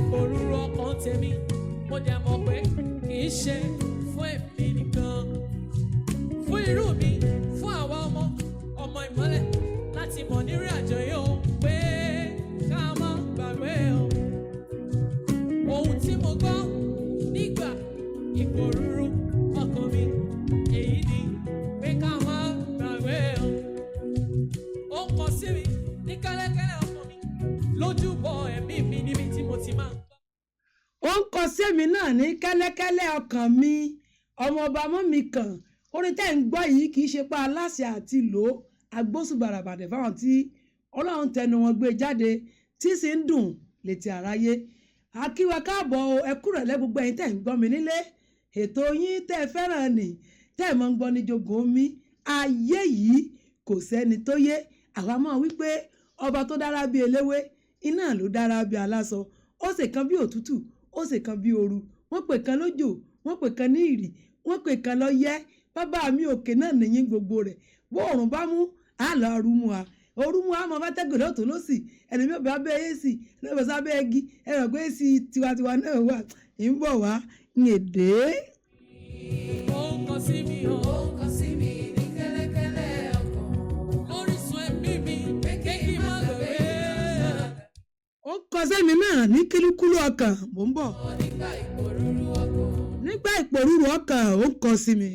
ìpòrúru ọkàn tèmi mo dẹ̀ mọ̀ pé kì í ṣe fún èmi nìkan fún irú mi fún àwa ọmọ ìmọ́lẹ̀ láti mọ̀ nírìn àjò yìí ó pé ká má gbàgbé o ohun tí mo gbọ́ nígbà ìpòrúru ọkàn mi èyí ni pé ká má gbàgbé o ó ń kọ sí mi ní kẹ́lẹ́kẹ́lẹ́ ọkàn mi lójúbọ ẹ̀mí mi níbi tí mo ti máa ń gbọ́. ó ń kọ sí èmi náà ní kẹ́lẹ́kẹ́lẹ́ ọkàn mi ọmọ ọba mọ́ mi kàn orin tẹ́ ń gbọ́ yìí kì í ṣe pa aláṣẹ àti lò ó agbóṣùbàràbàdẹ̀ fáwọn tí ọlọ́run tẹnu wọn gbé jáde tí sì ń dùn létí aráyé akíwa káàbọ̀ ẹ kúrọ̀lẹ́ gbogbo ẹ̀yin tẹ́ ń gbọ́ mi nílé ètò yín tẹ́ ẹ fẹ́ràn nì tẹ́ ẹ mọ́ ń gbọ́ ní Jogun Omi ayé yìí kò sẹ́ni tó yé àwa mọ̀ wípé ọba tó dára bí eléwé iná ló dára bí aláṣọ ó sì kan bí òtútù ó sì kan bí ooru wọ́n pè kan lójò wọ́n pè kan ní ìrì wọ́n pè kan lọ́yẹ́ bàbá mi òkè náà nìyí gbogbo rẹ̀ bó òrùn bá mú àlọ́ arúmú wa orúmú àmọ́ bá tẹ́gùn lọ́tún lọ́sì ẹni bí ọba abẹ́ èsì ẹni bí ọba abẹ́ igi ẹni ọ̀gbẹ́ èsì tiwantiwa náà wà ń bọ̀ wá ń èdè. ó ń kọ sí mi ó ń kọ sí mi ní kẹ́lẹ́kẹ́lẹ́ ọkàn lórísun ẹ̀mí mi pé kí n má gbàgbé. ó ń kọ sẹ́mi náà ní kílúkúlú ọkàn mò ń bọ̀. nígbà ìpòrúru ọkàn. nígbà ìpòrúru ọkàn ó ń kọ sí mi.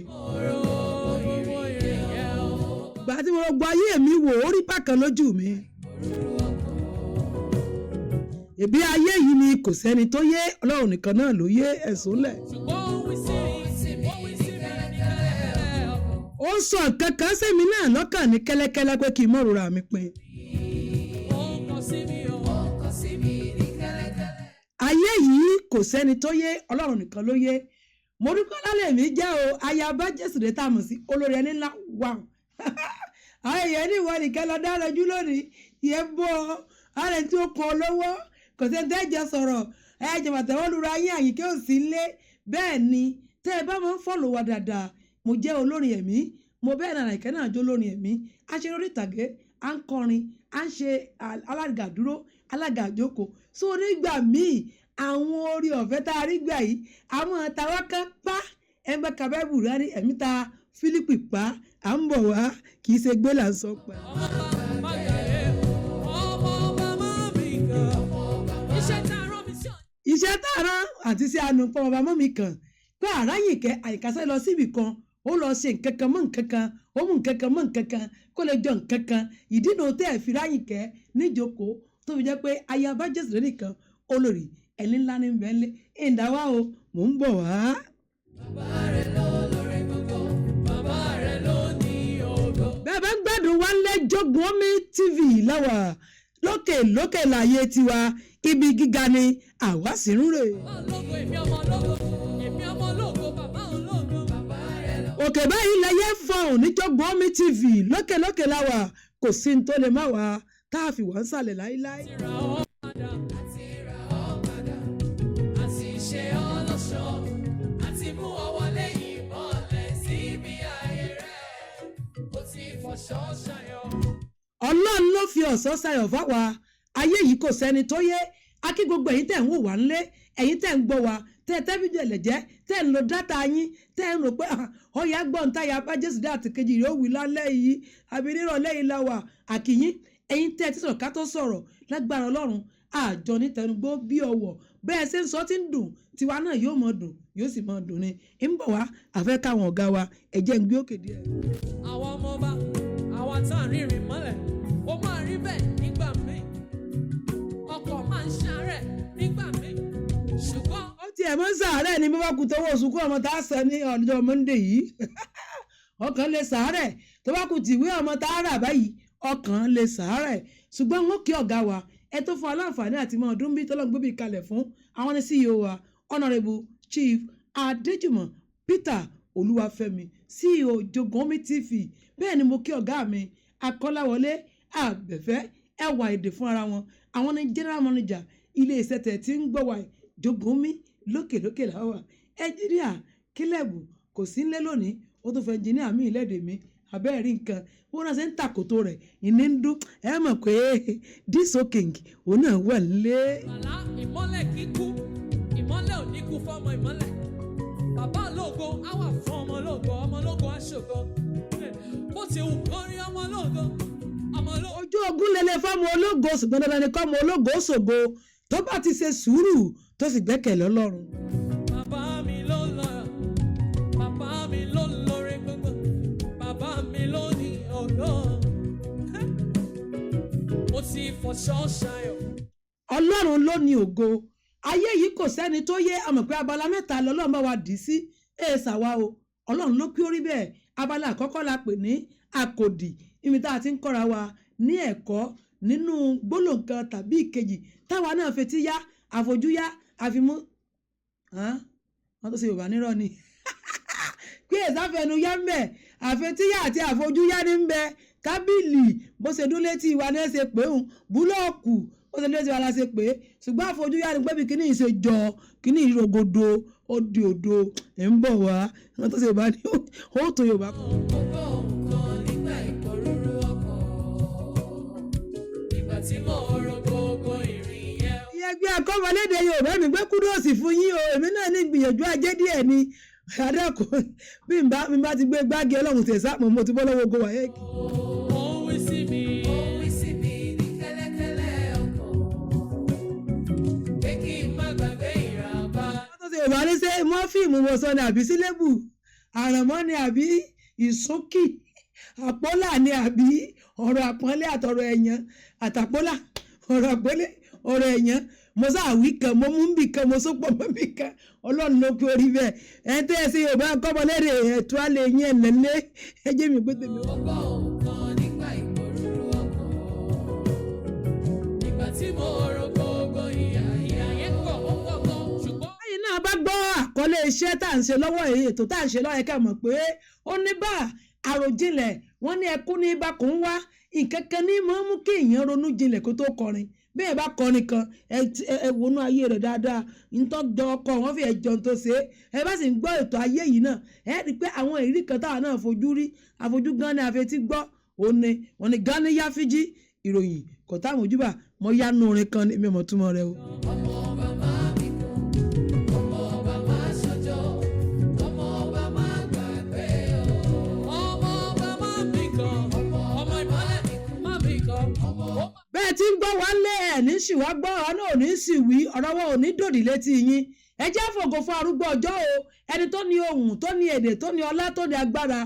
gbà tí mo gbọ́ ayé mi wò ó rí bákan lójú mi. ẹ̀bi ayé yìí ni kò sẹ́ni tó yé ọlọ́run nìkan náà ló yé ẹ̀sùn lẹ̀. ó sọ nǹkan kan sẹ́mi náà lọ́kàn ní kẹ́lẹ́kẹ́lẹ́ pé kí n mọ̀ rora mi pin. ayé yìí kò sẹ́ni tó yé ọlọ́run nìkan ló yé mo dúpẹ́ lálẹ́ mi jẹ́ o ayaba jésù dé tá a mọ̀ sí olórí ẹni ńlá wà àwọn èèyàn ní ìwọ nìkan lọ dára jù lónìí ìyẹn bọ́ ààrẹ tí ó kàn lọ́wọ́ kò sẹ́ni tẹ́ jẹ́ sọ̀rọ̀ ẹ̀jẹ̀ bàtẹ́wọ́ lura yín àyíké ò sí lé bẹ́ẹ̀ ni tẹ́ ẹ bá máa ń fọ́lọ̀ wa dáadáa mo jẹ́ olórin ẹ̀mí mo bẹ́ẹ̀ náà ìkẹ́ náà jó olórin ẹ̀mí a ṣe lórí ìtàgé à ń kọrin à ń ṣe alága dúró alága àjókòó so nígbà míì àwọn orí ọ̀fẹ́ tá a rí gbà yìí àwọn àtàwọn kan pa ẹgbẹ́ kabẹ́bù rẹ̀ ẹ̀mí ta Fílípì pa à ń bọ̀ wá kì í ṣe gbé là ń sọ pa. iṣẹ́ tá a rán àti sí àánú pọ̀ ọba mọ́ mi kàn pé àráyìnkẹ́ àyíkásẹ́ lọ síbì kan ó lọ ṣe nǹkan kan mọ́ nǹkan kan ó mú nǹkan kan mọ́ nǹkan kan kó lè jọ nǹkan kan ìdínà tẹ́ ẹ̀ fi ráyìnkẹ́ níjókòó tó fi jẹ́ pé ayaba jésù lé nìkan olórí ẹni ńlá ní bẹ́ẹ̀lẹ́ ìdáwà o mò ń bọ̀ wá. bàbá rẹ̀ ló lórí gbogbo bàbá rẹ̀ ló ní ògo. bẹ́ẹ̀ bá ń gbádùn wa lẹ́ Jogun Omi TV láwà lókè lókè láyé tiwa ibi gíga ni àwa sì ń rè. ológo èmi ọmọ ológo èmi ọmọ ológo bàbá ológo bàbá rẹ̀ ló. òkè báyìí lẹyẹ fọhùn ní Jogun Omi TV lókè lókè láwà kò sí ní tó lè má wá tá a fi wá ń sàlẹ̀ láíláí. Ọlọ́run ló fi ọ̀sán sayọ̀ fáwa ayé yìí kò sẹ́ni tó yé akí gbogbo ẹ̀yin tẹ̀ ń wò wá ńlé ẹ̀yin tẹ̀ ń gbọ́ wa tẹ̀ tẹ́bíjì ẹ̀lẹ́jẹ́ tẹ̀ ń lo dátà yín tẹ̀ ń rò pé ọ̀yà gbọ́n táyà bá Jésù dé àtìkejì rẹ̀ ó wí lálẹ́ yìí àbí nírọ̀lẹ́ yìí la wà àkìyín ẹ̀yin tẹ̀ tí sọ̀rọ̀ ká tó sọ̀rọ̀ lágbára Ọlọ́run àjọ ní tẹnugbó bí ọwọ́ bẹ́ẹ̀ ṣe ń sọ tí ń dùn tiwa náà yóò mọ̀ dùn yóò sì mọ̀ dùn ni ń bọ̀ wá àfẹ́ káwọn ọ̀gá wa ẹ̀jẹ̀ ń gbé òkè díẹ̀. àwọn ọmọ ọba àwọn tá à ń rìnrìn mọ́lẹ̀ ó máa rí bẹ́ẹ̀ nígbà míì ọkọ̀ máa ń ṣàárẹ̀ nígbà míì ṣùgbọ́n. ó tiẹ̀ mọ́ sàárẹ̀ ni bí wọ́n kú tọwọ́ oṣù kú ọmọ tá a sọ ní ọjọ́ Monday yìí ọkàn lè sàárẹ̀ tó bá kú tìwé ọmọ tá a rà báyìí ọkàn lè sàárẹ̀ ṣùgbọ́n wọn kí ọ̀gá wa ẹ tó fún aláǹfààní àti mọ ọdún bíi tọ́lọ́ gbóbi kalẹ̀ fún àwọn ní CEO wa Honourable Chief Adéjùmọ̀ Peter Olúwafẹ́mi CEO Jogun Omi TV bẹ́ẹ̀ ni mo kí ọ̀gá mi Akọ́láwọlé Àbẹ̀fẹ́ ẹwà èdè fún ara wọn àwọn ní General Manager ilé iṣẹ́ tẹ̀ tí ń gbọ́ wa Jogun Omi lókèlókè làwà ẹnjìníà kílẹ̀bù kò sí nílé lónìí ó tún fẹ́ ẹnjìníà mi ìlẹ́dẹ̀ mi abẹ́rẹ́ rí nǹkan wọ́n náà ṣe ń tàkòtò rẹ̀ ìní ń dún ẹ mọ̀ pé díso king òun náà wà nílé. Àlá ìmọ́lẹ̀ kíkú, ìmọ́lẹ̀ ò ní kú fọ́mọ ìmọ́lẹ̀. Bàbá ológo á wà fún ọmọ ológo á ṣògo. Bó ti wù kán rí ọmọ ológo. Ojú ogun lele fọ́mọ ológo ṣùgbọ́n dandan ni kọ́mọ ológo ṣògo tó bá ti ṣe sùúrù tó sì gbẹ́kẹ̀lé Ọlọ́run. Bàbá mi ló lọ, bàbá mi ló lórí gbogbo, bàbá mi ló ní ògo. Mo ti fọṣọ ṣayọ̀. Ọlọ́run ló ní ògo. Ayé yìí kò sẹ́ni tó yé àmọ̀ pé abala mẹ́ta lọ́lọ́run bá wa dì sí èèṣà wa o. Ọlọ́run ló kí ó rí bẹ́ẹ̀. Abala àkọ́kọ́ la pè ní àkòdì ibi tá a ti ń kọ́ra wa ní ẹ̀kọ́ nínú gbólóhùn kan tàbí ìkejì táwa náà fetí yá àfojú yá àfimú wọ́n tó ṣe Yorùbá nírọ̀ ni pé ìsáfẹ́nu yá ń bẹ̀ àfetíyá àti àfojú yá ní ń bẹ tábìlì bó ṣe dún létí wa ní ẹ ṣe pé òun búlọ́ọ̀kù ó ṣe létí wa la ṣe pé ṣùgbọ́n àfojú yá ni pé bí kíní ìṣe jọ kíní ìrogodo ó di òdo ẹ̀ ń bọ̀ wá wọ́n tó ṣe Yorùbá ní ó tó Yorùbá kan. Ẹgbẹ́ akọ́mọlédè Yorùbá mi gbé kúdòsì fún yín o èmi náà ní ìgbìyànjú ajé díẹ̀ ni àdàkọ bí n bá ti gbé gbági Ọlọ́run tẹ̀ sáà mo ti bọ́ lọ́wọ́ ogun wáyé. Òwe sí mi ní kẹ́lẹ́kẹ́lẹ́ ọkàn pé kí n má gbàgbé ìràbá. wọ́n tó ṣe Yorùbá ní ṣe mọ́fíìmù wọ̀sán ni àbí sílébù àràmọ́ ni àbí ìsúnkì àpọ́là ni àbí ọ̀rọ̀ àpọ́nlé àtọ̀rọ̀ ẹ̀yàn àtàpọ́là ọ̀rọ̀ àpọ́nlé ọ̀rọ̀ ẹ̀yàn mo sáàwí kan mo mú bì kan mo sọ́pọ̀ mọ́ bì kan Ọlọ́run ló kú orí bẹ́ẹ̀ ẹ̀ tẹ́ ẹ sí Yorùbá kọ́mọlédè ẹ̀tọ́ alẹ́ yẹn lẹ́lẹ́ ẹ jẹ́ mi pé tèmi. Ọgbọ́n nǹkan nígbà ìpòrúurú ọkàn nígbà tí mo rò gbogbo ìyà yẹn pọ̀ ó pọ̀ gan ṣùgbọ́n. báyìí náà bá gbọ́ àkọlé iṣẹ́ tá à ń ṣe lọ́wọ́ ètò tá à ń ṣe lọ́wọ́ ẹ̀ka mọ̀ pé ó ní bá àròjinlẹ̀ wọ́n ní ẹkún ní ibakùn ń wá nǹkan kan ní mọ́ mú kí èèyàn ronú jinlẹ̀ kó tó kọrin bẹ́ẹ̀ bá kọrin kan ẹ wọnú ayé rẹ̀ dáadáa ntọ́jọ́ ọkọ wọn fi ẹ̀jọ̀ tó ṣe ẹ bá sì ń gbọ́ ètò ayé yìí náà ẹ rí i pé àwọn ìrírí kan táwọn náà fojú rí àfojú gan ni àfetí gbọ́ òní wọn ni gan ni yáfíjí ìròyìn kò táwọn ojúbà mọ yánú orin kan ní mímọ túmọ̀ rẹ o. Ọmọ bàbá mi kan, ọmọ bàbá ṣọjọ́, ọmọ bàbá gbàgbé o. Ọmọ bàbá mi kan, ọmọ ìmọ́lẹ̀ má mi kan, ọmọ. Bẹ́ẹ̀ tí ń gbọ́ wá lé ẹ̀ ní sì wá gbọ́ ọ náà ò ní sì wí ọ̀rọ̀ wọn ò ní dòdì létí yín ẹ jẹ́ fògo fún arúgbó ọjọ́ o ẹni tó ní ohùn tó ní èdè tó ní ọlá tó ní agbára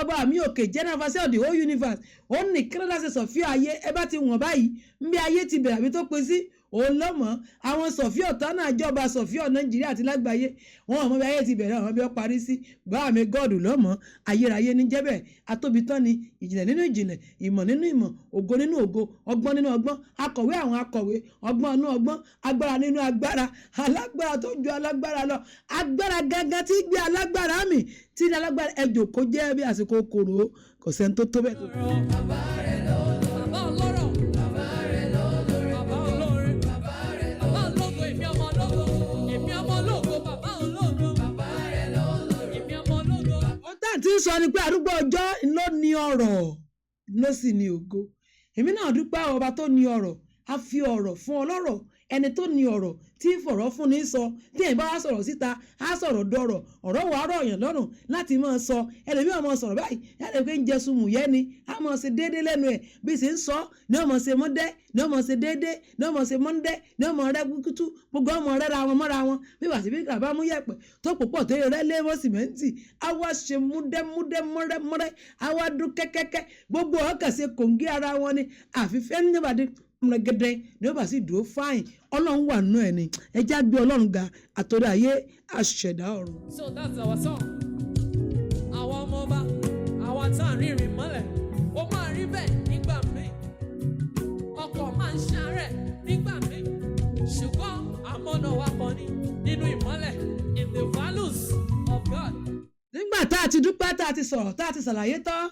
ọba mi òkè general overseer of the whole universe ó ní kírẹ́dá ṣe sọ̀fíà ayé ẹ bá ti wọ̀n báyìí ń bí ayé ti bẹ̀rẹ̀ àbí tó pin sí òun lọ́mọ àwọn sọ̀fíà ọ̀tá náà jọba sọ̀fíà Nàìjíríà àti lágbàáyé wọn àmọ́ bí ayé ti bẹ̀rẹ̀ àwọn bí ó parí sí bá mi gọ́ọ̀dù lọ́mọ ayérayé ní jẹ́bẹ̀ atóbi tán ni ìjìnlẹ̀ nínú ìjìnlẹ̀ ìmọ̀ nínú ìmọ̀ ògo nínú ògo ọgbọ́n nínú ọgbọ́n akọ̀wé àwọn akọ̀wé ọgbọ́n nínú ọgbọ́n agbára nínú agbára alágbára tó ju alágbára lọ agbára gangan tí gbé alágbára mi tí ní alágbára ẹjọ́ kó jẹ́ bí àsìkò kòrò kò sẹ́ni tó tó bẹ́ẹ̀ tó. Bàbá rẹ̀ lọ́lọ́, bàbá ọlọ́rọ̀, bàbá rẹ̀ lọ́lọ́, bàbá olórin, bàbá rẹ̀ lọ́lọ́, bàbá ológo, èmi ọmọ ológo, èmi ọmọ ológo, bàbá ológo, bàbá rẹ̀ lọ́lọ́, èmi ọmọ ológo. Ó tà tí ń sọ ni pé arúgbó ọjọ́ ló ní ọrọ̀ ló sì ní ògo èmi náà dúpẹ́ ọba tó ní ọrọ̀ a fi ọrọ̀ fún ọlọ́rọ̀ ẹni tó ní ọrọ̀ tí fọ̀rọ̀ fún ní sọ tí ẹ̀ bá wá sọ̀rọ̀ síta á sọ̀rọ̀ dọ̀rọ̀ ọ̀rọ̀ wà á rọ̀ yàn lọ́rùn láti máa sọ ẹlòmíì ọmọ sọ̀rọ̀ báyìí ẹlòmíì pé ń jẹ sùnmù yẹ́ ni á máa ṣe déédéé lẹ́nu ẹ̀ bí sì ń sọ ní ọmọ ṣe mọ́dẹ́ ní ọmọ ṣe déédéé ní ọmọ ṣe mọ́ndẹ́ ní ọmọ rẹ kúkútú gbogbo ọmọ rẹ ra wọn mọ́ra wọn bí wàá sí bí kàbá mú yẹ̀pẹ̀ tó pòpọ̀ tó yẹ rẹ lé wọ́n sìmẹ́ǹtì á wá ṣe múdẹ́múdẹ́ mọ́rẹ́mọ́rẹ́ á wá dún kẹ́kẹ́kẹ́ gbogbo ọkàn ṣe kòǹgí ara wọn ni àfifẹ́ níbàdí mọ̀gẹ́dẹ́ ni ó bá sì dúró fáìn ọlọ́run wà nù ẹ̀ ni ẹjẹ́ á gbé ọlọ́run ga àtọ́rí ayé àṣẹ̀dá ọ̀run. So that's our song. Àwa ọmọ ọba, àwa tá à ń rìnrìn mọ́lẹ̀, ó máa rí bẹ́ẹ̀ nígbà míì. Ọkọ̀ máa ń ṣàárẹ̀ nígbà míì. Ṣùgbọ́n àmọ́nà wa kàn ní nínú ìmọ́lẹ̀ in the values of God. nígbà tá a ti dúpẹ́ tá a ti sọ̀rọ̀ tá a ti ṣàlàyé tán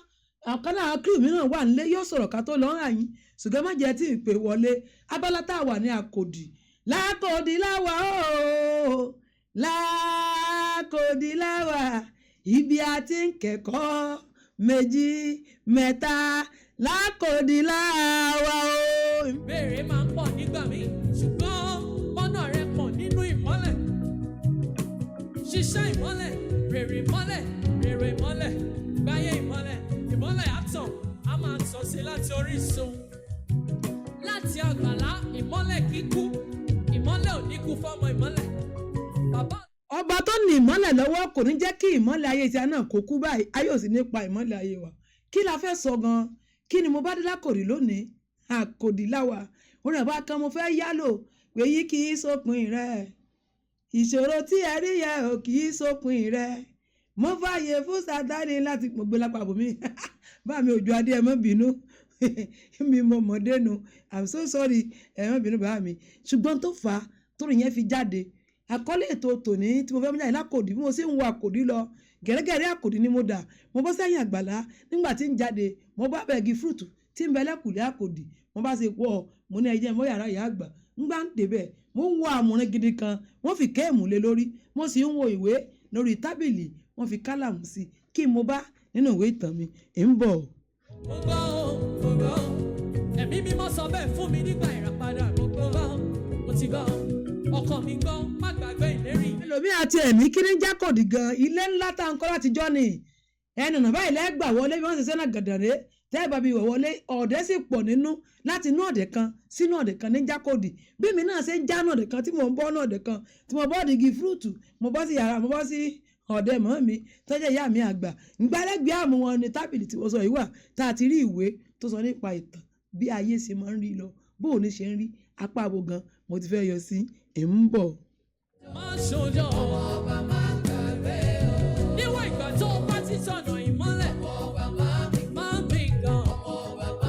ọ̀kan náà crew mìíràn wà nílé yóò sọ̀rọ̀ ká tó lọ́ọ́ rà yín ṣùgbọ́n má jẹ́ tí ìpè wọlé abala tá a wà ní àkòdì lákòdì láwà ooo lákòdì láwà ibi a ti ń kẹ́kọ̀ọ́ méjì mẹ́ta lákòdì láwa o. ìbéèrè máa ń pọ̀ nígbà míì ṣùgbọ́n ọ̀nà rẹ pọ̀ nínú ìmọ́lẹ̀ ṣiṣẹ́ ìmọ́lẹ̀ rèrè ìmọ́lẹ̀ rèrè ìmọ́lẹ̀ gbáyé ìmọ́lẹ̀ ìmọ́lẹ̀ àtàn á máa tàn sí láti orísun láti àgbàlá ìmọ́lẹ̀ kíkú ìmọ́lẹ̀ ò ní kú fọ́mọ ìmọ́lẹ̀ bàbá. ọba tó ní ìmọ́lẹ̀ lọ́wọ́ kò ní jẹ́ kí ìmọ́lẹ̀ ayé tí a náà kó kú báyìí ayé ò sì ní pa ìmọ́lẹ̀ ayé wa kí la fẹ́ sọ gan kí ni mo bá dé lákòrí lónìí àkòdì láwa orin àbá kan mo fẹ́ yálò pé yí kì í sópin rẹ̀ ìṣòro tí ẹ rí yẹ ò kì í sópin rẹ̀ mo fààyè fún Sátánì láti gbogbo lápá bòmí bá mi Òjó Adé ẹ má bínú mi mo mọ̀ dénú I'm so sorry ẹ má bínú bá mi ṣùgbọ́n tó fà á tó rìn yẹn fi jáde àkọlé ètò tòní tí mo fẹ́ mú jáde lákòdì bí mo ṣe ń wo àkòdì lọ gẹ̀rẹ́gẹ̀rẹ́ àkòdì ni mo dà mo bọ́ sẹ́yìn àgbàlá nígbà tí ń jáde mo bá bẹ́ẹ̀gì fúrùtù tí ń bẹ lẹ́kùlé àkòdì mo bá ṣe pọ̀ mo ní ẹjẹ́ mo yàrá ìyá àgbà ńgbà ń débẹ̀ mo ń wo àmúrẹ́ gidi kan wọ́n fi kéèmù lé lórí mo sì ń wo ìwé lórí tábìlì wọ́n fi kálàmù sí kí mo bá nínú ìwé ìtàn mi ń bọ̀. mo gbọ́ ẹ̀mí mímọ́ sọ bẹ́ẹ̀ fún mi nígbà ìràpadà mo gbọ́ mo ti gbọ́ ọkàn mi gbọ́ má gbàgbé ìlérí. ẹlòmíì àti ẹ̀mí kí ní jákòdì gan ilé ńlá tá à ń kọ́ láti jọ́ ni ẹnu nàbá ilẹ̀ gbà wọlé bí wọ́n ṣe sẹ́nà gàdàrẹ́ tẹ́ ẹ bá bí wọ̀ wọlé ọ̀dẹ́ sì pọ̀ nínú láti inú ọ̀dẹ̀ kan sínú ọ̀dẹ̀ kan ní jákòdì bí mi náà ṣe ń já ọ̀dẹ̀ kan tí mo ń bọ́ ọ̀dẹ̀ kan tí mo bọ́ digi fúrúùtù mo bọ́ sí yàrá mo bọ́ sí ọ̀dẹ̀ mọ́ mi tọ́jà ìyá mi àgbà ńgbàlẹ́gbẹ̀ẹ́ àmú wọn ni tábìlì tí mo sọ yìí wà tá a ti rí ìwé tó sọ nípa ìtàn bí ayé ṣe máa ń rí lọ bóun ní ṣe ń rí apá abo gan mo ti fẹ́ yọ sí ń bọ̀. má ṣojọ́ ọmọ ọba máa gbàgbé o. níwọ̀n ìgbà tó o bá ti sọ̀nà ìmọ́lẹ̀ ọba máa ń bí gan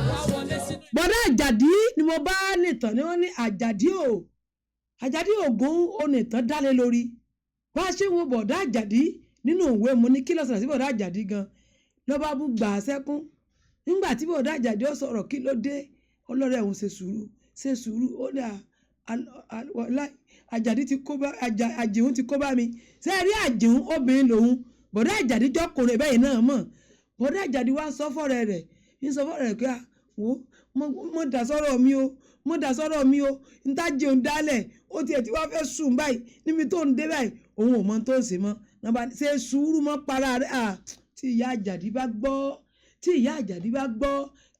wá wọlé sínú. bọ́dá àjàdí ni mo bá nìtàn ni wọ́n ní àjàdí ògún onìtàn dálé lórí bá a ṣe wo bọ̀dá àjàdí nínú òwe mo ní kí ló ṣẹlẹ̀ sí bọ̀dá àjàdí gan ló bá bú gbà á sẹ́kún nígbà tí bọ̀dá àjàdí ó sọ̀rọ̀ kí ló dé ọlọ́rẹ̀ òun ṣe sùúrù ó dà àjàdí ti kó bá àjìhún ti kó bá mi ṣe rí àjìhún obìnrin lòun bọ̀dá àjàdí jọkùnrin bẹ́ẹ̀ náà mọ̀ bọ̀dá àjàdí wá ń sọ fọ́rẹ̀ rẹ̀ pé wo mo dà sọ́rọ̀ mi o n tá jẹun dálẹ̀ ó tiẹ̀ tí wá fẹ́ sùn báyìí níbi tó ń dé báyìí òun ò mọ tó ń ṣe mọ́ ṣe sùúrù mọ́ para rẹ̀ tí ìyá àjàdí bá gbọ́ kí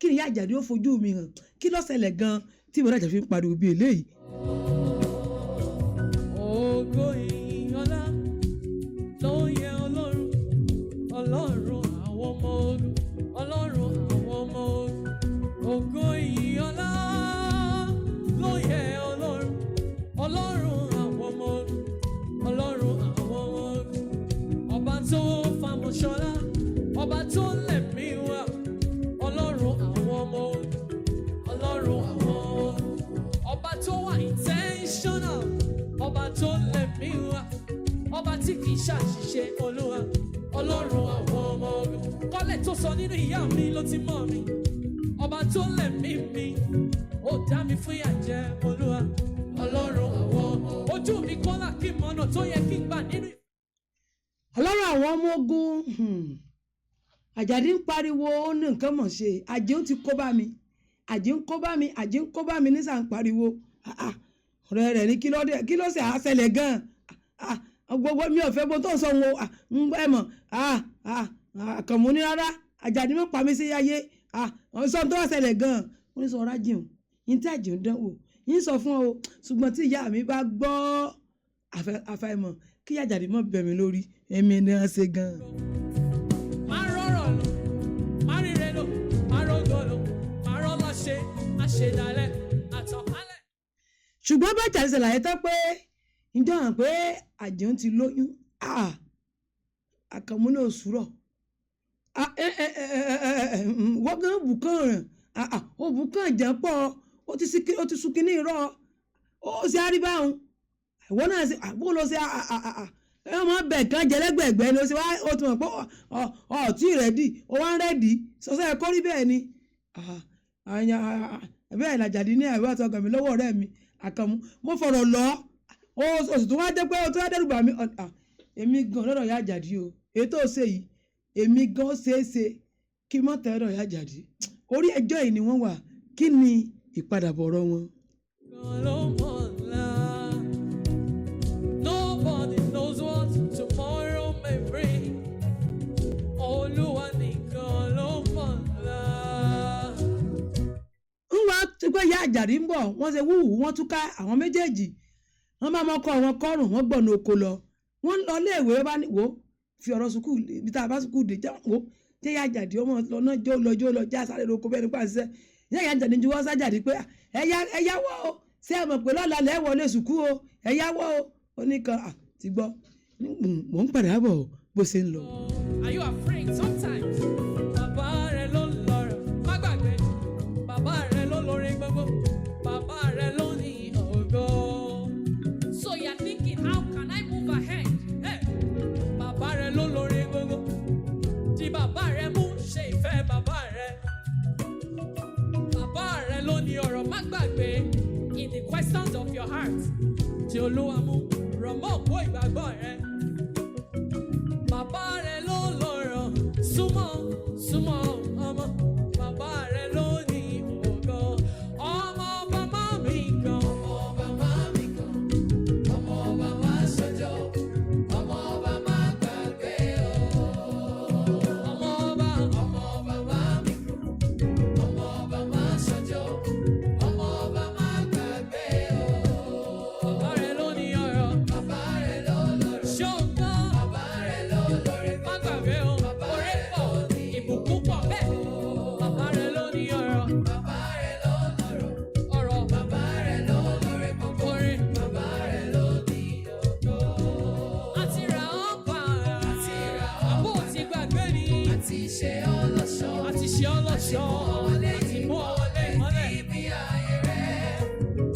ni ìyá àjàdí ó fojú mi hàn kí ló ṣẹlẹ̀ gan tí bọ̀dá àjàdí fi ń pariwo bí eléyìí. ògo ìyìn ọlá ló yẹ ọlọ́run àwọn ọmọ ogun ọlọ́run àwọn ọmọ ogun ògo ìyìn ọlá ló yẹ ọlọ́run àwọn ọmọ ogun ọlọ́run àwọn ọmọ ogun ọba tó fàmọ́ṣọ́lá ọba tó lẹ̀mí wá ọlọ́run àwọn ọmọ ogun ọlọ́run àwọn ọba tó wà intentional ọba tó lẹ̀mí wá ọba tí kì í ṣàṣìṣe olúwa ọlọ́run àwọn ọmọ ogun kọ́lẹ̀ tó sọ nínú ìyá mi ló ti mọ̀ mi ọba tó lẹ̀mí mi ó dá mi fún ìyàjẹ́ olúwa ọlọ́run àwọn ọmọ ojú mi kọ́lá kí mọ́nà tó yẹ kí n gbà nínú. ọlọ́run àwọn ọmọ ogun àjàdí ń pariwo ó ní nǹkan mọ̀ ṣe àjẹ́ ń ti kó bá mi àjẹ́ ń kó bá mi nísà ń pariwo ọ̀rẹ́ rẹ̀ ní kí ló ṣe àṣẹlẹ̀ gan-an gbogbo mi ò fẹ́ bó tó ń sọ wọn ẹ mọ̀ àkànmú ní rárá àjàdí mọ́ pa mí sí ayé sọ tó wá ṣẹlẹ̀ gan-an wọ́n ní sọ ọ́rá jẹun yín tí àjẹ́ ń dánwò yín sọ fún ọ ṣùgbọ́n tí ìyá mi bá gbọ́ àfàìmọ̀ kí àjàdí mọ́ bẹ̀ mí lórí ẹ̀mí ni wọ́n ṣe gan-an. má rọrọ̀ lọ má rire lọ má rọgọ lọ má rọlọ ṣe àṣedalẹ̀ àtọ̀kálẹ̀. ṣùgbọ́n bá jàdí ṣàlàyé tán pé ǹjọ́ hàn pé àjẹun ti lóyún àkànmú náà sùúrọ̀ wọ́n gan bùkán rẹ̀ ó bùkán jẹ́ pọ̀ ó ti sún kínní irọ́ ó ṣe àríbáhùn ìwọ́n náà ṣe àbó lọ sí ẹ máa bẹ̀ kán jẹlẹ́gbẹ̀ẹ́gbẹ́ ni ó ṣe wá ó ti mọ̀ pé ọ̀tí rẹ̀dì ó wá ń rẹ̀dì sọ́sẹ́ ẹ̀kọ́ rí bẹ́ẹ̀ ni bẹ́ẹ̀ làjàdí ní àìwá àti ọkàn mi lọ́wọ́ ọ̀rẹ́ mi àkànmú mo fọ̀rọ̀ lọ oṣù tó wá jẹ́ pé ó tó wá dẹ́rù bà mí èmi gan lọ́dọ̀ ya àjàdí o èyí tó ṣe yìí èmi gan ṣeéṣe kí mọ́ tẹ́rọ̀ Ìyá Àjàdí orí ẹjọ́ yìí ni wọ́n wà kí ni ìpadàbọ̀ ọ̀rọ̀ wọn. Nobody knows what tomorrow may bring. Olúwa nìkan ló mọ̀la. ń wá ti pé Ìyá Àjàdí ń bọ̀ wọ́n ṣe wúwú wọ́n túká àwọn méjèèjì wọ́n bá mọ́kọ́ wọn kọ́rùn wọ́n gbọ̀nà oko lọ wọ́n lọ léèwé bá ní wò fi ọ̀rọ̀ sùkúù ibi tá a bá sùkúù dé já wò jẹ́ Ìyá Àjàdí ọmọ lọ́nà jó lọ já sáré lóko bẹ́ẹ̀ nípa ṣiṣẹ́ Ìyá Àjàdí ju wọ́n sájàdí pé ẹ̀yáwó o ṣé ẹ mọ̀ pé lọ́la lẹ́wọ̀ lè sùkúù o ẹ̀yáwó o oníkan ti gbọ́ mò ń padà bọ̀ bó ṣe ń lọ. Are you afraid sometimes? Bàbá rẹ ló lọ́rọ̀ má gbàgbé bàbá rẹ ló lórí gbogbo bàbá rẹ ló ní ògo. So you are thinking how can I move ahead? Hey, bàbá rẹ ló lórí gbogbo tí bàbá rẹ mú ṣe ìfẹ́ bàbá rẹ. Bàbá rẹ ló ní ọ̀rọ̀ má gbàgbé in the questions of your heart tí Olúwa mú rọ̀ mọ́ òkú ìgbàgbọ́ rẹ. Bàbá rẹ ló lọ́rọ̀ súnmọ́ ọmọ bàbá rẹ ló ní ògo. Ọmọ bàbá mi kan ọmọ bàbá ṣojo ọmọ bàbá gbàgbé o. Ọmọ bàbá mi kan ọmọ bàbá ṣojo ọmọ bàbá gbàgbé o. Bàbá rẹ ló ní ọ̀rọ̀ bàbá rẹ ló lọ́rọ̀ ṣóńgá bàbá rẹ ló lórí má gbàgbé o. Orí pọ̀ ìbùkún pọ̀ bẹ́ẹ̀ bàbá rẹ ló ní ọ̀rọ̀ bàbá rẹ ló lọ́rọ̀ ọ̀rọ̀ bàbá rẹ ló lórí gbogbo orí bàbá rẹ ló ní ògo. Àti ra ọ̀pá àbó ti gbàgbé ni àti ṣe ọlọ́ṣọ́ àti mú ọwọ́lé mọ́lẹ̀ níbi ayé rẹ̀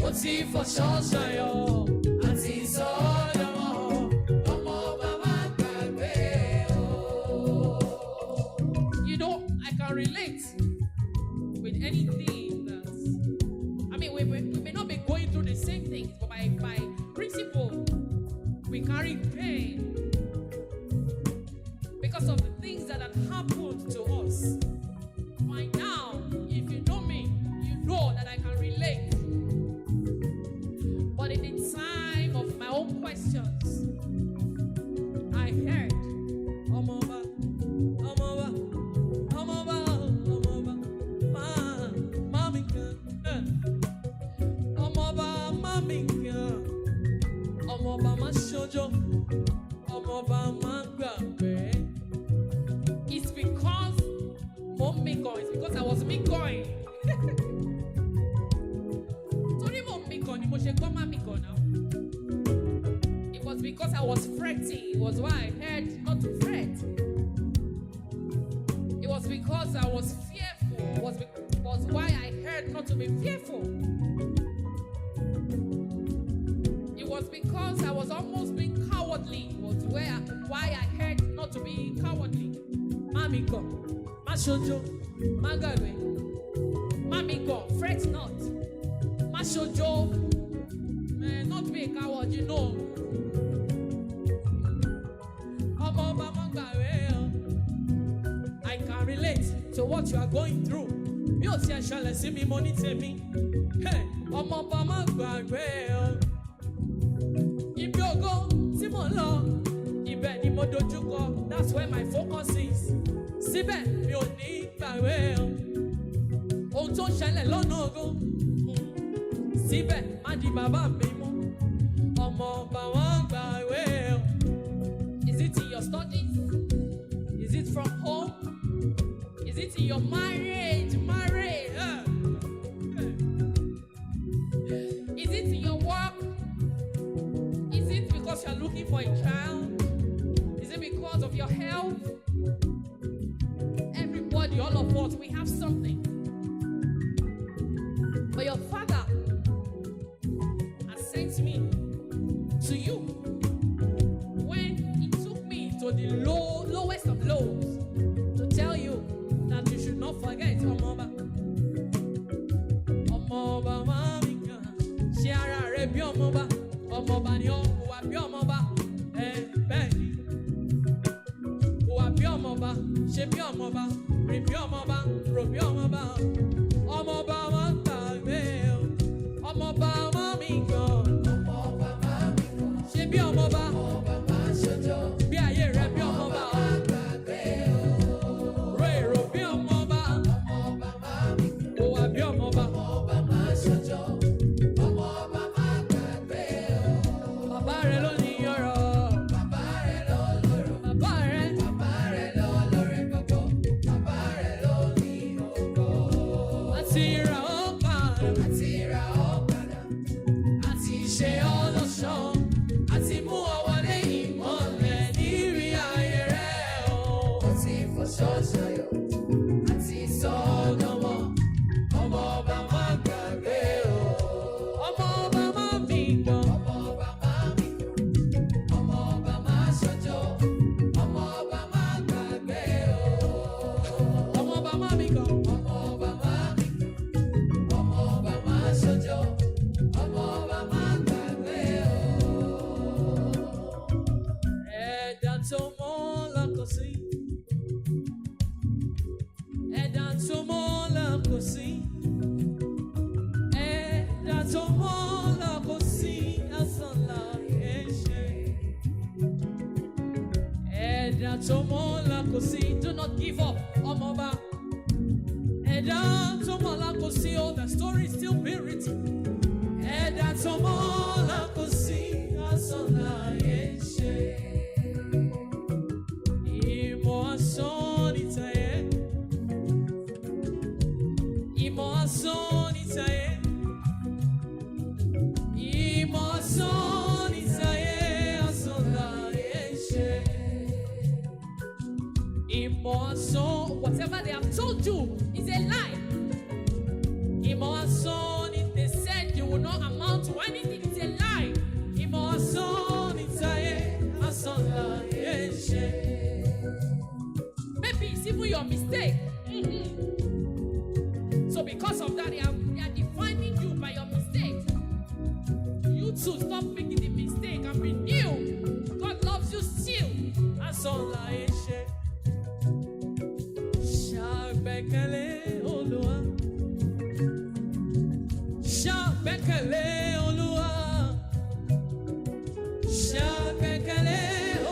ó ti fọṣọ ṣayọ̀ àti sọ ọ́ dánmọ́ ọmọ bàbá gbàgbé o. You know, I can relate with anything that I mean we may not be going through the same things, but by principle we carry pain because of the things that have happened to us. By now, if you know me, you know that I can relate. But in the time of my own questions, I heard, Omoba, Mamika, Omoba, Mashojo, Omoba, Mangwabe. It's because it's because I was me going. It was because I was fretting. It was why I heard not to fret. It was because I was fearful. It was why I heard not to be fearful. It was because I was almost being cowardly. It was why I heard not to be cowardly. Mamiko, Mashojo, Magawe, Mamiko, fret not. Mashojo, not be a coward, you know. I can relate to what you are going through. You shall see me money to me. Hey, if you go, Simolo, that's where my focus is. Sibe, you need away. Also, shall I go? Síbẹ̀ má di bàbá mi mú ọmọ ọba wọn gbà wé o. Is it in your studies? Is it from home? Is it in your marriage? Is it in your work? Is it because you're looking for a child? Is it because of your health? Everybody, all of us, we have something. But your father sent me to you when he took me to the lowest of lows to tell you that you should not forget Omoba. Omoba mamika, shara rebi Omoba. Omoba ni owa bi Omoba. Bẹ́ẹ̀ni, owa bi Omoba, ṣe bi Omoba. rìn bí ọmọba, rò bí ọmọba, ọmọba máa ń gbàgbé o, ọmọba máa mi gan, ọmọba máa mi gan, ṣe bí ọmọba, ọmọba máa ṣojo, bí ayé rẹ bí ọmọba, máa gbàgbé o, ro èrò bí ọmọba, ọmọba máa mi gan, ó wà bí ọmọba, ọmọba máa ṣojo, ọmọba máa gbàgbé o, bàbá rẹ ló ní ọrọ̀, bàbá rẹ ló lọ́rọ̀, bàbá rẹ ló lọ́rẹ̀ gbogbo, bàbá rẹ ló ní ògo, àti ra ó padà, àti ra ó padà, àti ṣe ọ́ lọ́ṣọ̀ọ́, àti mú ọ wọlé ìmọ́lẹ̀ nírí ayé rẹ o, àti fọṣọ ṣayọ̀, àti sọ ọ́ dánmọ́, ọmọ ọba má gbàgbé o, ọmọ ọba má mi gan, ọmọ ọba má mi gan, ọmọ ọba má ṣojo, ọmọ ọba má gbàgbé o, ọmọ ọba má mi gan, ọmọ ọba má mi gan, ọmọ ọba má ṣojo, ọmọ ọba má gbàgbé o. Ẹ̀dá tó mọ́ lọ́kọ̀ sí, ẹ̀dá tó mọ́ lọ́kọ̀ sí, ẹ̀dá tó mọ́ lọ́kọ̀ sí, ẹ̀san láyé ṣe. Ẹ̀dá tó mọ́ lọ́kọ̀ sí, do not give up, ọmọba. Ẹ̀dá tó mọ́ lọ́kọ̀ sí, oh, the story is still being written. Ẹ̀dá tó mọ́ lọ́kọ̀ sí, ẹ̀san láyé ṣe. Ìmọ̀ asán ni tayé, ìmọ̀ asán ni tayé, ìmọ̀ asán ni tayé, asán láyé ṣe. Ìmọ̀ asán, whatever they have told you is a lie. Ìmọ̀ asán ni they said you will not amount to anything, is a lie. Ìmọ̀ asán ni tayé, asán láyé ṣe. Maybe it's even your mistake. So because of that, they are defining you by your mistakes. You too, stop making the mistake and be new. God loves you still. That's all I say. Ṣàgbẹ́kẹ̀lé Olúwa. Ṣàgbẹ́kẹ̀lé Olúwa. Ṣàgbẹ́kẹ̀lé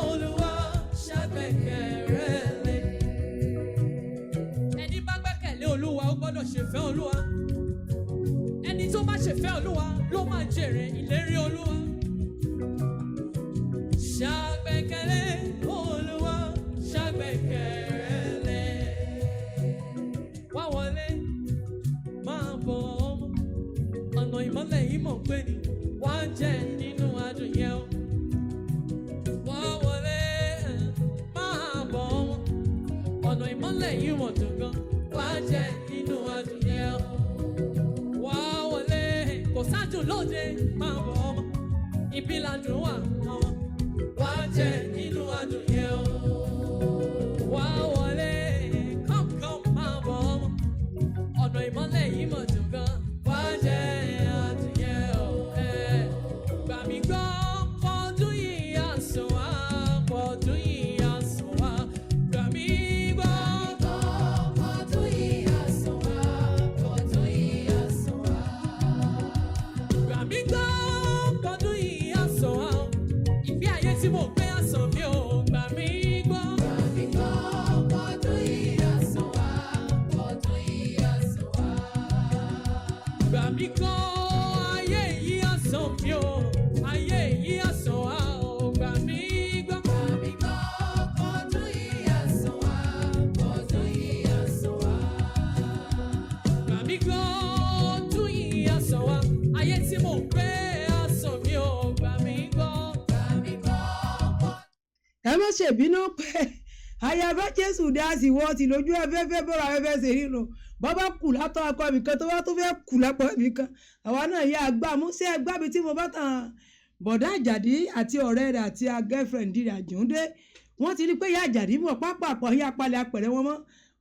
Olúwa. Ṣàgbẹ́kẹ̀lé. Ẹni bá gbẹ́kẹ̀lé Olúwa, ó gbọ́dọ̀ ṣèfẹ́ Olúwa. Ẹni tó bá ṣèfẹ́ Olúwa ló máa jèrè ìlérí Olúwa. Ṣàgbẹ́kẹ̀lé Olúwa, ṣàgbẹ́kẹ̀lé. Wá wọlé, máa bọ̀ ọmọ. Ọ̀nà ìmọ́lẹ̀ yìí mọ̀ pé ni wá jẹ́ nínú adùn yẹn o. Wá wọlé, máa bọ̀ ọmọ. Ọ̀nà ìmọ́lẹ̀ yìí mọ̀ dùn gan. Wá jẹ́ nínú adùn yẹn o. Wá wọlé, kò sáájú lóde, máa bọ̀ ọmọ. Ibi ládùn wà ọmọ. Wá jẹ́ nínú adùn yẹn o. Wá wọlé, come máa bọ̀ ọmọ. Ọ̀nà ìmọ́lẹ̀ yìí mọ̀ dùn gan. Wá jẹ́ adùn yẹn o. Gbà mí gbọ́, pọ́dún yìí á sùn wá, pọ́dún yìí á sùn wá. Gbà mí gbọ́, pọ́dún yìí á sùn wá, pọ́dún yìí á sùn wá. Gbà mí gbọ́, pọ́dún yìí á sùn wá. Ìgbé ayé tí mo gbé á sàn mí o. Gbà mí gbọ́, pọ́dún yìí á sùn wá, pọ́dún yìí á sùn wá. Gbà mí gbọ́, ayé yìí á sàn mí o. Ayé yìí á sàn wá o. Gbà mí gbọ́, pọ́dún yìí á sàn wá, pọ́dún yìí á sàn wá. Gbà mí gbọ́, ọdún yìí á sàn wá. Ayé tí mo gbé á sàn mí o. Gbà mí gbọ́, ẹ má ṣe bínú pé ayaba Jésù dá sí wọ́n ti lójú afẹ́fẹ́ bọ́ra afẹ́fẹ́ ṣe ríro bọ́bá kù látọ̀ akọ mi kan tó bá tó fẹ́ kù lápọ̀ mi kan àwa náà yá agbá mú sí ẹgbá mi tí mo bá tàn bọ̀dá Àjàdí àti ọ̀rẹ́ rẹ̀ àti girlfriend rẹ̀ Àjùndé wọ́n ti rí pé ìyá Àjàdí mọ̀ pápákọ̀ yá palẹ̀ apẹ̀rẹ̀ wọn mọ́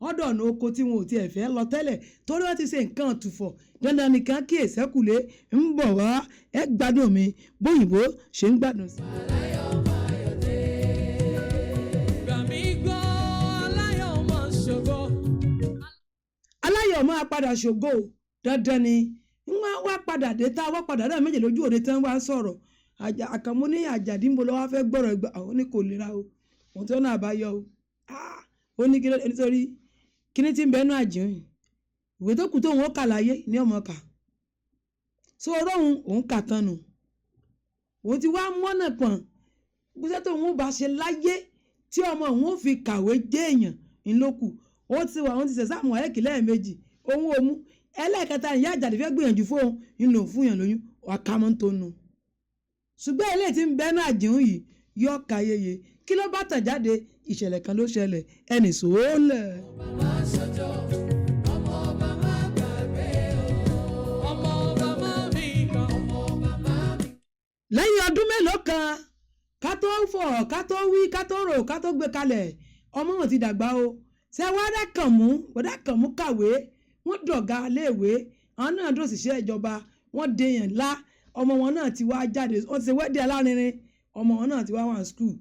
ọ̀dọ̀ ọ̀nà oko tí wọn ò tiẹ̀ fẹ́ lọ tẹ́lẹ̀ torí wọ́n ti ṣe nǹkan ọ̀tùfọ̀ dandan nìkan kí èsẹ́kùlé ń bọ̀ wá ẹ gbádùn mi bóyìnbó ṣe ń gbádùn sí. gbà mí gbọ́, aláyọ̀ máa ṣògo. gbọ́dọ̀ máa padà ṣògo dandan ni wọ́n wá padà dé tá a wá padà náà méje lójú òde tí wọ́n wá ń sọ̀rọ̀ Àkànmú ní Àjàdí ń bo lọ́wọ́ fẹ́ gbọ́rọ̀ ẹgbà àwọn ní kò lera o òun tí wọ́n náà bá yọ o ó ní kí nítorí kíní tí ń bẹ́ẹ̀ náà jẹun ìwé tó kù tó òun ó kà láyé ní ọmọ kà so ọlọ́run òun kà tán nù òun ti wá mọ́nà pọ̀n gbèsè tó òun bá ṣe láyé tí ọmọ òun ó fi kàwé jẹ́ èèyàn ńlọ́kù ó ti wà òun ti sẹ̀sáàmù ayẹ́kì lẹ́ẹ̀mejì òun ò mú ẹlẹ́ẹ̀kẹta ìyá Àjàdí fẹ́ gbìyànjú fóun ńlò fún yàn lóyún ọ̀kàmọ́ tó nù ṣùgbọ́n ilé tí ń bẹ́nu àjẹun yìí yọ kàyéye kí ló bá tàn jáde ìṣẹ̀lẹ̀ kan ló ṣẹlẹ̀ ẹnì sòólẹ̀. lẹ́yìn ọdún mélòó kan ká tó fọ̀ ká tó wí ká tó rò ká tó gbé kalẹ̀ ọmọ wọn ti dàgbà o ṣé wàá bọ̀dá Kànmú kàwé wọ́n dọ̀gá léèwé àwọn náà dòṣìṣẹ́ ìjọba wọ́n dèèyàn ńlá ọmọ wọn náà ti wá jáde wọ́n ti ṣe wẹ́dẹ̀ alárinrin ọmọ wọn náà ti wá wà skul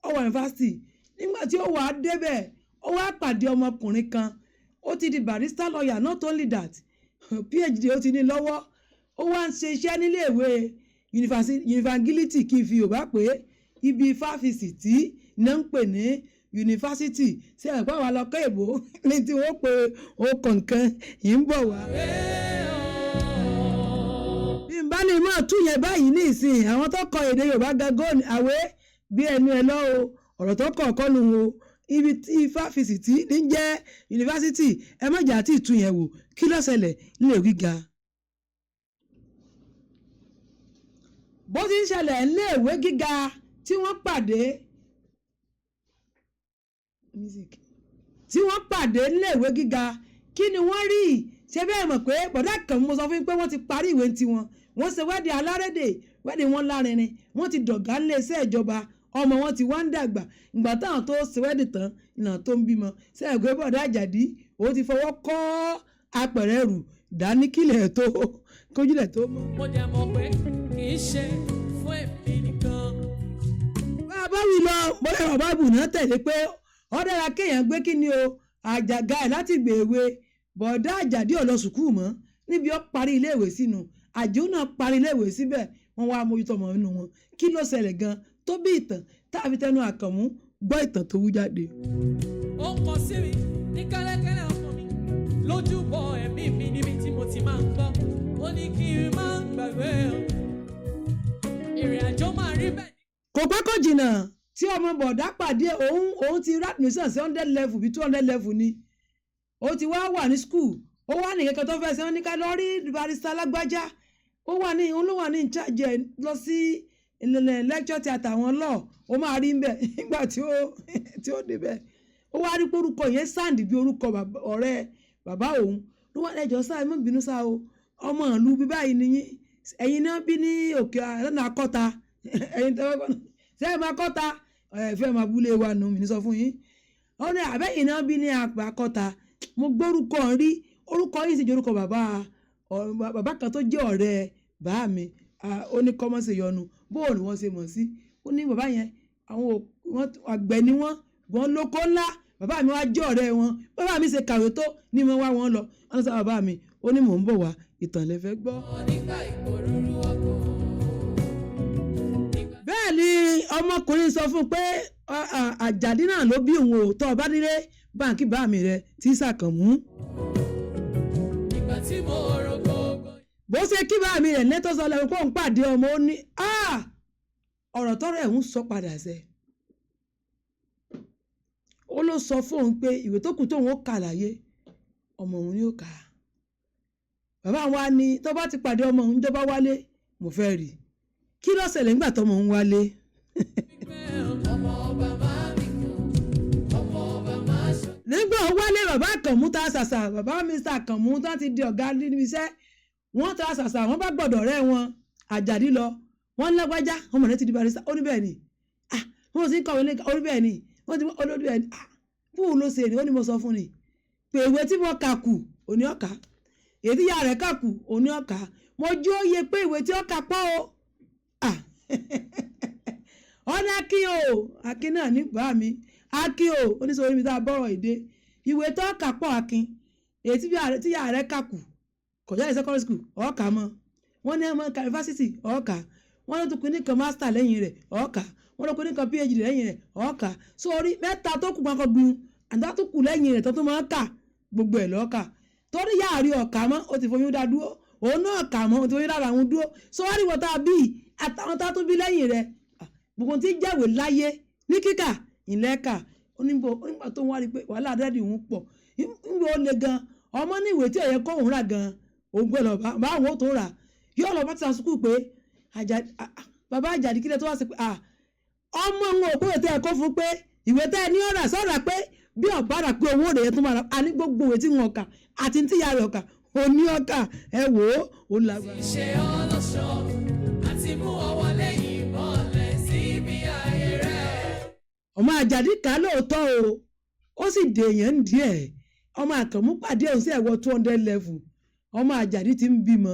ó wà yunifásitì nígbà tí ó wà á débẹ̀ ó wá pàdé ọmọkùnrin kan ó ti di barrister lawyer not only that PhD ó ti ní lọ́wọ́ ó wá ń ṣe iṣẹ́ níléèwé yunifásitì kí n fi Yorùbá pé ibi fáfisìtì náà ń pè ní yunifásitì ṣe ẹ̀pọ̀ wà lọ́kọ́ èbó ní tí wọ́n pe ó kọ̀ọ̀kan yìí ń bọ̀ wá. bí n bá lè máa tún yẹn báyìí ní ìsìn àwọn tó kọ èdè Yorùbá gangan àwé bí ẹnu ẹ lọ o ọ̀rọ̀ tó kọ̀ ọ̀kọ́ nu o ibi tí fáfisìtì ní jẹ́ yunifásitì ẹ mọ̀jà àti ìtún yẹn wò kí ló ṣẹlẹ̀ nílé gíga. bó ti ń ṣẹlẹ̀ níléèwé gíga tí wọ́n pàdé níléèwé gíga kí ni wọ́n rí ṣé bẹ́ẹ̀ mọ̀ pé bọ̀dá Kànmú mo sọ fún yín pé wọ́n ti parí ìwé tiwọn wọ́n ṣe wẹ́ẹ̀dì alárédè wẹ́ẹ̀dì wọn lárinrin wọ́n ti dọ̀gá iléeṣẹ́ ìjọba ọmọ wọn ti wá ń dàgbà ìgbà táwọn tó ṣe wẹ́ẹ̀dì tán ìnà tó ń bímọ ṣé ẹ̀gbẹ́ bọ̀dá Àjàdí òun ti fọwọ́ kọ́ apẹ̀rẹ̀ rù dání kílẹ̀ tó kójúlẹ̀ tó mọ́. mo dẹ̀ mọ̀ pé kì í ṣe fún èmi nìkan. bá wí lọ bóyá bàbá bù náà tẹ̀lé pé ó dára kéèyàn gbé kí ni o àjàgà ẹ̀ láti gbèwé bọ̀dá Àjàdí ò lọ sùkúù mọ́ níbi ó parí iléèwé sínú àjò náà parí iléèwé síbẹ̀ wọ́n wá mójútó ọmọ nínú wọn kí ló ṣẹlẹ̀ gan tó bí ìtàn tàbí tẹnu Àkànmú gbọ́ ìtàn tó wú jáde. ó kọ sí mi ní kẹ́lẹ́kẹ́lẹ́ ọkàn mi lójúbọ ẹ̀mí mi níbi tí mo ti máa ń gbọ́ ó ní kí n máa gbàgbé ìrìn àjò máa rí bẹ́ẹ̀. kò pẹ́ kò jìnnà tí ọmọ bọ̀dá pàdé òun ti admission sí 100 level bí 200 level ni ó ti wá wà ní school ó wà ní kẹ́kẹ́ tó fẹ́ ṣe wọ́n ní ká lọ rí barrister lágbájá òun ló wà ní ìcháàjì ẹ̀ lọ sí lecture theatre àwọn lọ ó máa rí bẹ́ẹ̀ nígbà tí ó débẹ̀ ó wá rí pé orúkọ yẹn sáǹdì bí orúkọ ọ̀rẹ́ bàbá òun ló wà lẹ́jọ́ sáà mọ́ bínú sáà o ọmọ ìlú bí báyìí nìyí ẹ̀yin náà bí ní òkè lọ́nà akọ́ta ẹ̀yin tẹ́wọ́ gbọ́n sẹ́yìn máa kọ́ta ẹ̀fẹ́ máa búlé wa nù mí ní sọ fún yín ó ní àbẹ́yìn náà bí ní àpà akọ́ta mo gbórúkọ rí orúkọ yìí sì jẹ́ orúkọ bàbá kan tó jẹ́ ọ̀rẹ́ bàá mi ó ní kọ́mọ́ ṣe yọnu bóò ni wọ́n ṣe mọ̀ sí ó ní bàbá yẹn àwọn àgbẹ̀ ni wọ́n lóko ńlá bàbá mi wá jẹ́ ọ̀rẹ́ wọn bàbá mi ṣe kàwé tó ní mo wá wọn lọ wọn sọ bàbá mi ó ní mò ń bọ̀ wá ìtàn lè fẹ́ gbọ́. bẹ́ẹ̀ ni ọmọkùnrin sọ fún un pé Àjàdí náà ló bí òun ò tọ́ ọ bá nílé báńkì bá mi rẹ tí Sàkànmú. ìgbà tí mo rò gbogbo. bó ṣe kí bá mi rẹ̀ lẹ́tọ́ sọ lẹ́nu kó ń pàdé ọmọ ó ní ọ̀rọ̀ tọ́rọ̀ ẹ̀ ń sọ padà sẹ́ ó ló sọ fóun pé ìwé tó kù tóun ó kà láyé ọmọ òun ni ó kà á bàbá wa ni tó bá ti pàdé ọmọ òun tó bá wálé mo fẹ́ rí kí ló ṣẹlẹ̀ nígbà tọmọ òun wálé. nígbà ó wálé bàbá Àkànmú ta ṣàṣà bàbá Mr. Àkànmú tó ti di ọ̀gá níbi iṣẹ́ wọ́n ta ṣàṣà wọ́n bá gbọ́dọ̀ rẹ́ wọn Àjàdí lọ wọ́n lágbájá ọmọ rẹ̀ ti di barista ó ní bẹ́ẹ̀ ni wọ́n sì ń kọ̀wé ó ní bẹ́ẹ̀ ni wọ́n ti olórí bẹ́ẹ̀ ni fún ló ṣe ni ó ní mo sọ fún ni pé ìwé tí mo kà kù òní ọ̀ka èyí tí ìyá rẹ̀ kà kù òní ọ̀ka mo jó yẹ pé ìwé tí ó kà pọ̀ o ọ̀nà akin náà ní bá mi akin o oníṣòwò mi tá a bọ̀rọ̀ èdè ìwé tó kà pọ̀ akin èyí tí yà rẹ̀ kàkù kọjá ní secondary school ọ̀ọ́kà mọ́ wọ́n ní ọmọ ká yunifásitì ọ̀ọ́kà wọ́n ló tún kún ní kan master lẹ́yìn rẹ̀ ọ̀ọ́kà wọ́n ló kún ní kan PhD lẹ́yìn rẹ̀ ọ̀ọ́kà sórí mẹ́ta tó kù pàkọ́ gbin àdá tó kù lẹ́yìn rẹ̀ tó máa ń kà gbogbo ẹ̀ lọ́ọ́kà torí yàrá ọ̀kà mọ́ ó ti foyún dá dúró òun náà kà mọ́ ó ti foyún dára àwọn dúró sọ́wọ́n ìwọ̀n tá a bí àtàwọn tá a tún bí lẹ́yìn rẹ̀ gbogbo tí jẹ́wé láyé ní kíkà ìlẹ́kà onígbà tó ń wá rí pé wàhálà dẹ́ẹ̀dì òun pọ̀ nígbà ó le gan ọmọ ní ìwé tí ẹ̀yẹ kọ́ òun rà gan òun gbọ́dọ̀ bá àwọn tó rà yóò lọ bá ti sàṣùkú pé bàbá Àjàdí kílẹ̀ tó wá sí pé ọmọ òun ò kúrò tẹ́ ẹ kó fún pé ìwé tẹ́ ẹ ní ọ̀rà sọ̀rà pé bí ọ̀bá rà pé owó rẹ̀ tó máa rà á ní gbogbo ìwé tí wọn kà àti tí ìyá rẹ̀ ọ̀kà òní ọ̀kà ẹ wò ó lágbára. ṣe ọlọ́ṣọ́ àti mú ọwọ́ lẹ́yìn mọ́lẹ̀ síbi ayé rẹ̀. ọmọ Àjàdí kà á lóòótọ́ o ó sì dèèyàn díẹ̀ ọmọ Àkànmú pàdé òun sí ẹ̀wọ̀ 200 level ọmọ Àjàdí ti ń bímọ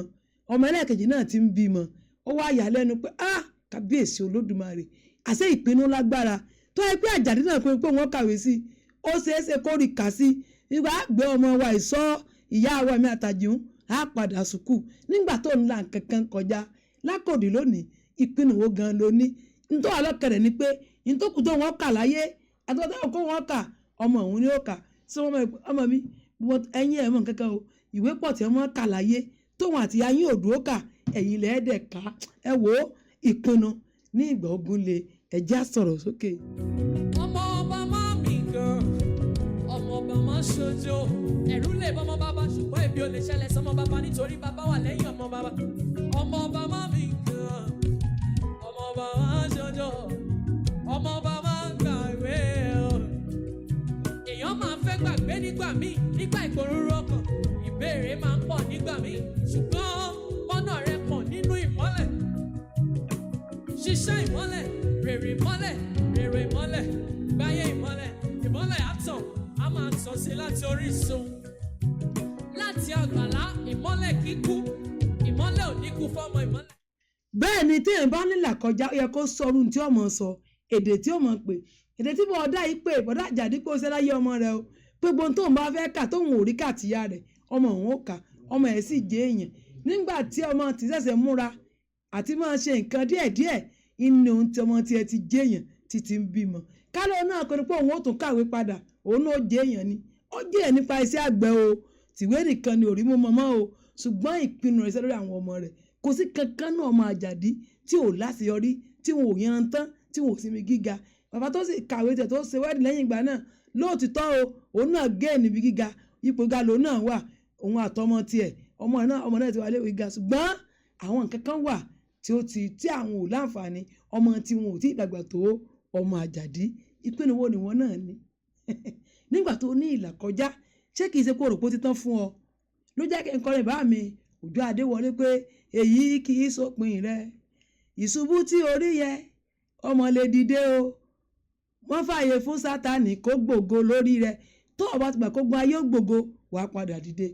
ọmọ ẹlẹ́ẹ̀kejì náà ti ń bímọ ó wá yà lẹ́nu pé kábíyèsí Olódùmarè àṣẹ ìpinnu lágbára tó yẹ pé Àjàdí náà pinnu pé wọ́n kàwé sí ó ṣeéṣe kó rí kà sí nígbà gbé ọmọ wa ìsọ́ ìyá wa mi àtàjùn á padà sùkúù nígbà tó ń la nǹkankan kọjá lákòdì lónìí ìpinnu wo gan ló ní nítorí àlọ́kẹ̀rẹ̀ ni pé nítòkù tó wọ́n kà láyé àtọ́tọ́ kó wọ́n kà ọmọ òun ni ó kà sí ọmọ mi ẹ̀yin ẹ̀ mọ̀ kankan o ìwé pọ̀ tí wọ́n kà láyé tóun àti ayín òdúró kà ẹ̀yin lẹ́ẹ̀dẹ̀ ká ẹ wò ó ìpinnu ní ìgbà ogun lè ẹ̀já sọ̀rọ̀ sókè. ọmọ ọba máa mi gan ọmọ ọba máa ṣojo ẹ̀rù lè bọ́mọ bàbá ṣùgbọ́n èmi ò lè ṣẹlẹ̀ sọmọ bàbá nítorí bàbá wà lẹ́yìn ọmọ bàbá ọmọ ọba máa mi gan ọmọ ọba máa ṣojo ọmọ ọba máa gbàgbé èèyàn máa fẹ́ gbàgbé nígbà míì nígbà ìpòrúurú ọkàn ìbéèrè máa ń pọ̀ nígbà míì ṣùgbọ́n mọ́nà rẹ pọ̀ nínú ìmọ́lẹ̀ ṣiṣẹ́ ìmọ́lẹ̀ rèrè ìmọ́lẹ̀ rèrè ìmọ́lẹ̀ gbáyé ìmọ́lẹ̀ ìmọ́lẹ̀ àtàn á máa tàn sí láti orísun láti àgbàlá ìmọ́lẹ̀ kíkú ìmọ́lẹ̀ ò ní kú fọ́mọ ìmọ́lẹ̀. bẹ́ẹ̀ ni téèyàn bá nílà kọjá ó yẹ kó sọrun tí ọmọ sọ èdè tí ọmọ pè èdè tí bọ̀dá yìí pé bọ̀dá Àjàdí kó ṣe láyé ọmọ rẹ o pé gbogbo tóun bá fẹ́ kà tóun ò rí kà tìyá rẹ̀ ọmọ òun ó kà ọmọ ẹ̀ sì jẹ́ èèyàn nígbà tí ọmọ ti ṣẹ̀ṣẹ̀ múra àti máa ṣe nǹkan díẹ̀díẹ̀ inú ohun tí ọmọ tiẹ̀ ti jẹ́ èèyàn títí ń bímọ kálọ̀ náà kò ní pé òun ó tún kàwé padà òun náà jẹ́ èèyàn ni ó jẹ́ ẹ̀ nípa iṣẹ́ àgbẹ̀ o tìwé nìkan ni ò rí mú mọ́mọ́ o ṣùgbọ́n ìpinnu rẹ̀ lórí àwọn ọmọ rẹ̀ kò sí kankan náà ọmọ Àjàdí tí ò láṣeyọrí tí wọn ò yan tán tí wọn ò sinmi gíga bàbá tó sì kàwé tẹ̀ tó ṣe wẹ́ẹ̀dì lẹ́yìn ìgbà náà lóòtítọ́ o òun náà gé níbi gíga ipò ga lòun náà wà òun àtọmọ tiẹ̀ ọmọ náà ti wà léwu gíga ṣùgbọ́n àwọn nǹkan kan wà tí àwọn ò láǹfààní ọmọ tí wọn ò tí ì dàgbà tó ọmọ Àjàdí ìpinnu wo ni wọn náà ní nígbà tó ní ìlà kọjá ṣé kìí ṣe kó rò pé ó ti tán fún ọ ló jẹ́ kí n kọrin bá mi Òjó Adéwọlé pé èyí kìí sópin rẹ ìṣubú tí orí yẹ ọmọ lè dìde o wọ́n fààyè fún Sátánì kó gbògo lórí rẹ tó o bá ti gbà kó gbọ́n ayé gbògo wàá padà dìde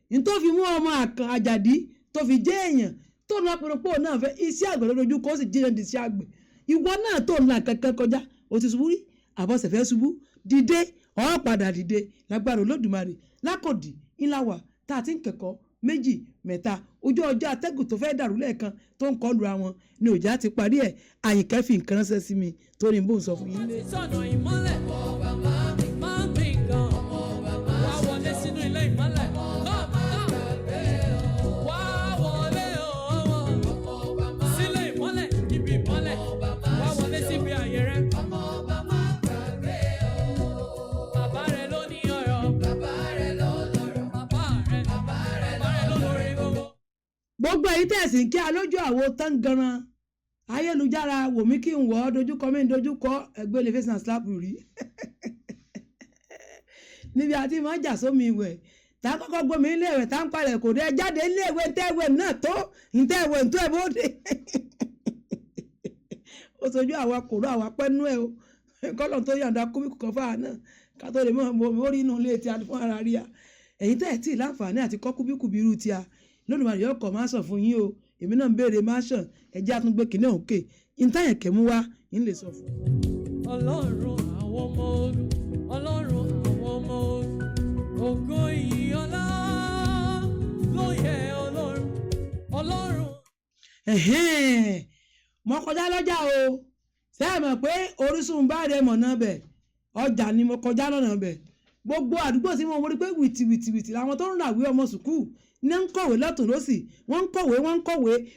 ní tó fi mú ọmọ Àjàdí tó fi jẹ́ èèyàn tó ń lọ́pọ̀ pò náà fẹ́ iṣẹ́ àgbẹ̀ lójú kó sì jẹ́ di iṣẹ́ àgbẹ̀ ìwọ náà tó ń la kankan kọjá o ti ṣubú rí àbọ̀sẹ̀ fẹ́ ṣubú dìde ọ̀ padà dìde lágbára Olódùmarè lákòdì ńláwà tá a ti ń kẹ́kọ̀ọ́ méjì mẹ́ta ojú ọjọ́ atẹ́gùn tó fẹ́ dàrú lẹ́ẹ̀kan tó ń kọlu àwọn ni òjá ti parí ẹ̀ Àyìnkẹ́ fi nǹkan ránṣẹ́ sí mi torí bó ń sọ fún yín. sọ̀nà ìmọ́lẹ̀ máa ń bí nǹkan wá wọlé sínú ilé ìmọ́lẹ̀ wá wọlé sílé ìmọ́lẹ̀ ibi ìmọ́lẹ̀ wá wọlé síbi àyè rẹ. Bàbá rẹ ló ní ọ̀rọ̀ bàbá rẹ ló lórí gbogbo. gbogbo èyí tẹ̀sí kí alójú àwo tán ganan ayélujára wòmí kí n wọ́ dojúkọ mí dojúkọ ẹgbẹ́ lè fẹsẹ̀ sílápù rí níbi àti máa jà sómi ìwẹ̀ tá a kọ́kọ́ gbómi iléèwé tá a ń parẹ̀ kò dé jáde iléèwé ntẹ́wé náà tó ntẹ́wé ntọ́ ẹ̀ bóde ó sojú àwa kòró àwa pẹ́nu ẹ̀ o kọ́lọ̀ tó yàǹda kúbíkù kan fáà náà ká tó lè mọ̀ mórí inú ilé tí a fún ara rí a ẹ̀yin tẹ́ ẹ̀ tí ì láǹfààní àti kọ́ kúbíkù bírú tí a Lódùmarè yóò kọ̀ máa sàn fún yín o èmi náà ń béèrè máa sàn ẹjẹ́ àtúngbé kìnìún òkè ìtàyẹ̀kẹ́ mú wá ń lè sọ fún un. Ọlọ́run àwọn ọmọ ogun Ọlọ́run àwọn ọmọ ogun ògo ìyìn ọlá. mo kọjá lọ́jà o ṣé ẹ mọ̀ pé Orísun báre mọ̀nà bẹ̀ ọjà ni mo kọjá lọ́nà bẹ̀ gbogbo àdúgbò tí mo rí pé wìtìwìtìwìtì làwọn tó ń ràwé ọmọ sùkúù iná ń kọ̀wé lọ́tún lọ́sì wọ́n ń kọ̀wé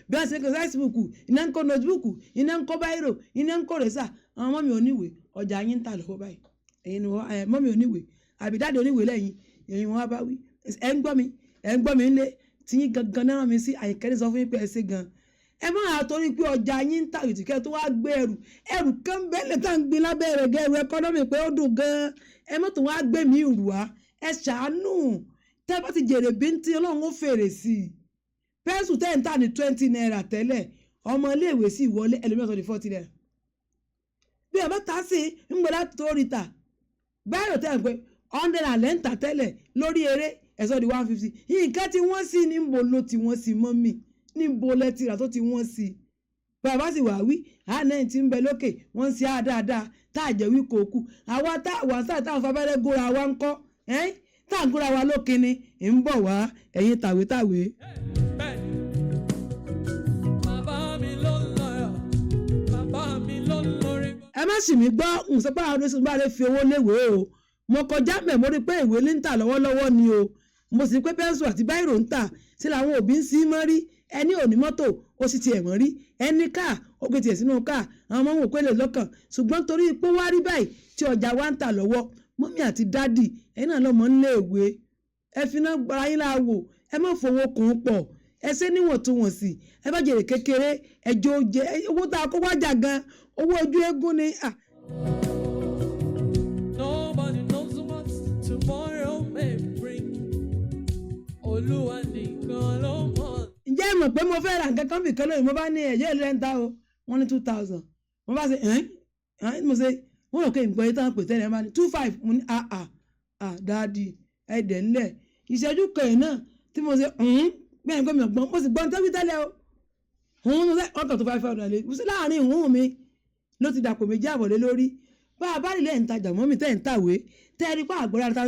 bí wọ́n ṣe ń kọ Facebook iná ń kọ notebook iná ń kọ báírò iná ń kọ rẹ́sà àwọn ọmọ mi ò níwèé ọjà yín ń tà lọ́wọ́ báyìí ẹ̀yin ni wọ́n mọ́ mi ò níwèé àbídáde oníwèé lẹ́yìn ẹ̀yin wọn bá wí ẹ̀ ń gbọ́ mi ńlé tí yín gangan náà mi sí àyìnkẹ́ni sọ fún yín pé ẹ ṣe gan ẹ máa torí pé ọjà yín ń tà ìtìkẹ́ tó wá gbé ẹrù kan bẹ́ẹ̀lẹ̀ tá à ń gbin lábẹ́ rẹ̀ gẹ́ ẹrù ẹkọ́nọ́mì pé ó dùn gan ẹ mọ́ tó wá gbé mi ìrù wá ẹ ṣàánú tẹ́ bá ti jèrè bíntín Ọlọ́run ó fèrè sí i pẹ́ńsù tẹ́ ń tà ní 20 naira tẹ́lẹ̀ ọmọ iléèwé sì wọlé ẹlòmíràn sọ di 40 naira bí ọba ta sí ń gbé láti tó rí ta báyọ̀ tẹ́ ń pé 100 naira ń tà tẹ́lẹ̀ lórí eré ẹ̀sọ́ di 150 nǹkan tí wọ́n sì ní mo lo tí wọ́n sì mọ́ mi níbo lẹ́tìrà tó ti wọ́n sí bàbá sì wà wí àná tí ń bẹ lókè wọ́n ń ṣe á dáadáa tá a jẹ́ wí kò kú àwa tá àwọn sáà táwọn fabẹ́rẹ́ góra wa ń kọ́ tá à ń góra wa lókè ni ń bọ̀ wá ẹ̀yin tàwétàwé. bàbá mi ló ń lọ́yọ̀ bàbá mi ló ń lórí. ẹ má sì mí gbọ́ nsọ́pá àwọn oníṣẹ́ bá rẹ fi owó léwèé o mo kọjá mẹ́ mo rí pé ìwé ní ń tà lọ́wọ́lọ́wọ́ ni o mo sì pé pẹ́ńsù àti báírò ń tà sí làwọn òbí ń sí mọ́ rí ẹni ò ní mọ́tò ó sì tiẹ̀ mọ́ rí ẹni káà ó gbé tiẹ̀ sínú káà àwọn ọmọ òkú èlé lọ́kàn ṣùgbọ́n torí pé wá rí báyìí tí ọjà wa ń tà lọ́wọ́ mọ́mí àti dádì ẹ̀yin náà lọ́mọ ń lé ìwé ẹ fi náà gbára yín láàwò ẹ má fowó kùn ún pọ̀ ẹ ṣe níwọ̀ntúnwọ̀nsì ẹ bá jèrè kékeré ẹjọ́ jẹ owó tá a kó wájà gan owó ojú eégún ni. Nobody knows what tomorrow may bring. Olúwa nìkan ló mọ̀. Ǹjẹ́ ẹ mọ̀ pé mo fẹ́ ra nǹkan kan bìkan lóyún mo bá ní ẹ̀jẹ̀ ìlú rẹ́ńtà o wọ́n ní 2000 mo bá ṣe mo ṣe wọ́n rò pé nǹkan yìí tán pè tẹ́lẹ̀ ẹ̀ máa ní 25 mo ní dáàdì ẹ̀dẹ̀ ńlẹ̀ ìṣẹ́jú kẹ̀yìn náà tí mo ṣe bẹ́ẹ̀ nǹkan mi ọ̀gbọ́n mo sì gbọ́n tẹ́bí tẹ́lẹ̀ o mo ṣe ọkọ̀ tó 500 lé mo ṣe láàrin mi ló ti dàpọ̀ méjì àbọ̀lé lórí bá a bá rí lẹ́yìn tajà mọ́mì tẹ́ ń tàwé tẹ́ ẹ rí pa àgbọ̀rá ta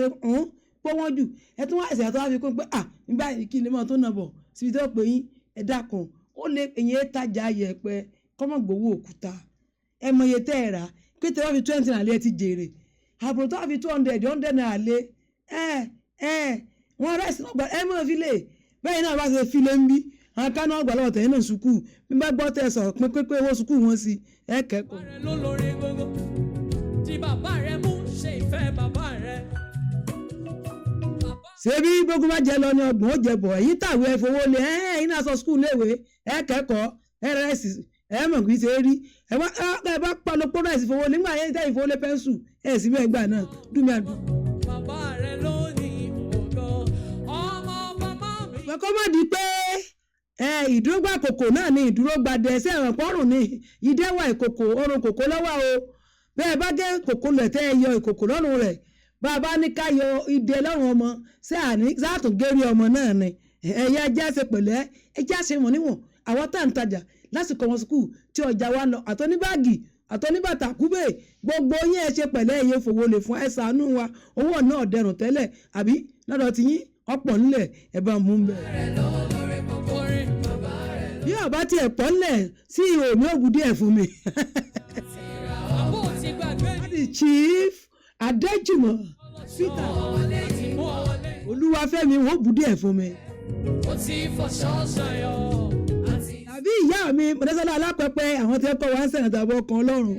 pọ́ wọ́n jù ẹ tún wá ẹ̀sẹ̀ àtọ́wá fi kún pé nígbà kí ni mọ́ tó nà bọ̀ síbi tó pè yín ẹ dákun ó lé èyí tajà yẹ̀pẹ̀ kọ́mọ̀ gbowó òkúta ẹ mọ iye tẹ́ ẹ rà pé tẹ́ wọ́n fi 20 naira lé ẹ ti jèrè àbúrò tó wá fi 200 100 naira lé wọ́n rẹ̀ sínú ọgbà ẹ mọ̀ fi lè bẹ́ẹ̀ náà bá ṣe fi lé ń bí àwọn kánú ọgbà lọ́wọ́ tẹ̀yìn náà sùkúù bí bá gbọ́ tẹ̀ sọ̀rọ̀ pé owó sùkúù wọn sí ẹ kẹ́kọ̀ọ́. bàbá rẹ ló lórí gbogbo tí bàbá rẹ mú ṣe ìfẹ́ bàbá rẹ. ṣé bí gbogbo bá jẹ lọ ní ọgbọ̀n ó jẹ bọ̀ èyí tàwé ẹ fowó lé ẹ̀yin náà sọ sùkúù léèwé ẹ kẹ́kọ̀ọ́ ẹ rẹ́sì ẹ mọ̀ kì í ṣe é rí ẹ bá palopọ̀ náà sì fowó lé nígbà yẹn tẹ́ ìfowó lé pẹ́ńsù ẹ sì bẹ́ẹ̀ gbà náà dúmí àdú. bàbá rẹ ló ní ògo ọmọ bàbá mi. kọ́ mọ̀ di pé ìdúrógbà kòkò náà ni ìdúrógbà dẹ̀ẹ́sẹ̀ ẹ̀ràn pọ́rùn ni ìdẹ́wà ìkòkò orun kòkó lọ́wọ́ o bẹ́ẹ̀ bá gé kòkó lẹ̀ tẹ́ ẹ yọ ìkòkò lọ́rùn rẹ̀ bá a bá ní ká yọ ìdẹ lọ́rùn ọmọ ṣé àní sáàtún gérí ọmọ náà ni ẹ̀yà ẹja ṣe pẹ̀lẹ́ ẹja ṣe mọ̀ níwọ̀n àwọn tá à ń tajà lásìkò wọn sùkúù tí ọjà wa lọ àtọ́níbàgì àtọ́níbàtà kúbè gbogbo yín ẹ ṣe pẹ̀lẹ́ ẹ̀yẹ fowó lè fún ẹ ṣàánú wa owó náà dẹrùn tẹ́lẹ̀ àbí lọ́dọ̀ ti yín ọ̀pọ̀ nílẹ̀ ẹ bá mú un bẹ́ẹ̀. bí ọba tí ẹ pọ̀ ńlẹ̀ sí ihò mi ò gùn díẹ̀ fún mi. Chief Adéjùmọ̀ Peter Olúwafẹ́mi wọ́n bù díẹ̀ fún mi. tàbí ìyá mi Mọ̀dẹ́sọ́lá Alápẹ̀pẹ̀ àwọn tí ẹ kọ́ wá ń sẹ̀nà tàbí ọkàn Ọlọ́run.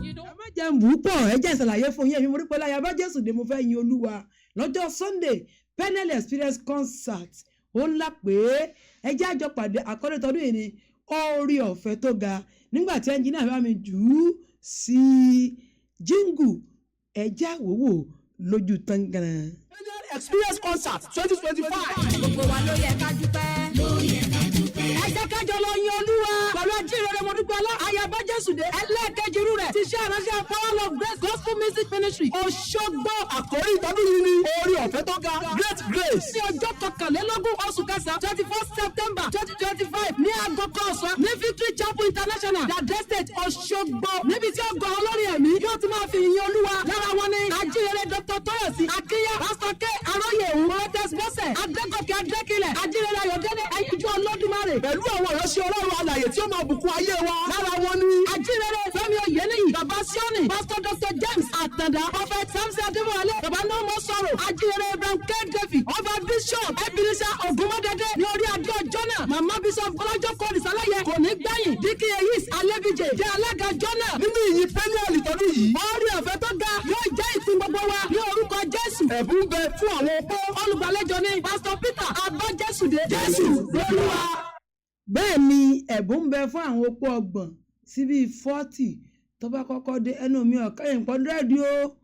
ẹ má jẹ́ ń bù ú pọ̀ ẹ jẹ́ ìṣàlàyé fún yín èmi mo rí pé láyà bá Jésù dé mo fẹ́ yin Olúwa lọ́jọ́ Sunday Penel Experience Concert ó ńlá pé ẹ jẹ́ àjọ pàdé àkọ́lé tọdún yìí ni orí ọ̀fẹ́ tó ga nígbà tí ẹnjìnìá bá mi jù ú sí jíngù ẹjẹ́ àwòwò lójú tangaran. Penel Experience Concert 2025. Gbogbo wa ló yẹ ká dúpẹ́. Ẹ jẹ́ ká jọ lọ yin Olúwa. Pẹ̀lú ajínrere Modúpẹ́lá Ayaba Jésùdé ẹlẹ́ẹ̀kejì irú rẹ̀ ti ṣe ìránṣẹ́ Power of Grace Gospel Music Ministry Òṣogbo. Àkórí ìtọ́dún yìí ni orí ọ̀fẹ́ tó ga Great Grace. Ní ọjọ́ kọkànlélógún oṣù kẹsàn-án 21st September 2025 ní aago kan ọ̀sán ní Victory Chapel International Dade State Òṣogbo. Níbi tí ọgọ́ olórin ẹ̀mí yóò ti máa fi yin Olúwa. Lára wọn ni ajínrere Dr. Tóyọ̀sí Akínyà, Pastor K. Aróyè Òun, Prophetess Bọ́sẹ̀, Adégòkè Adékilẹ̀, ajínrere Ayọ̀délé Ẹyinjú Olódùmarè. pẹ̀lú àwọn ìránṣẹ́ ọlọ́run alààyè tí ó máa bùkún ayé wa. lára wọn ni Ajínrere Fẹ́mi Oyèníyì, Bàbá Síónì, Pásítọ̀ Dr. James Àtàndá, Prophet Samson Adébọ̀wálé, Bàbá náà mọ̀ sọ̀rọ̀. Ajínrere Ibrahim K. David, Ọba Bishop Ebenezer Ògúnmọ́dédé ní orí adé ọjọ́ náà. Màmá Bishop Bọ́lájọ́ Kọ́lìsì Aláyẹ kò ní gbẹ̀yìn. Díkì Eyis Alébíjẹ jẹ́ alága ọjọ́ náà. nínú ìyìn pẹ́niẹ̀lì tọdún yìí. Orí ọ̀fẹ́ tó ga yóò jẹ́ ìpín gbogbo wa ní orúkọ Jésù. ẹ̀bùn bẹ fún àwọn opó. Olùgbàlejò ni Pásítọ̀ Peter Abájẹ́sùdé. Jésù lolúwa. bẹ́ẹ̀ ni ẹ̀bùn ń bẹ fún àwọn opó 30 sí bíi 40 tó bá kọ́kọ́ dé ẹnu mi ọ̀kẹ́ ìpọ́ndúrẹ́dì o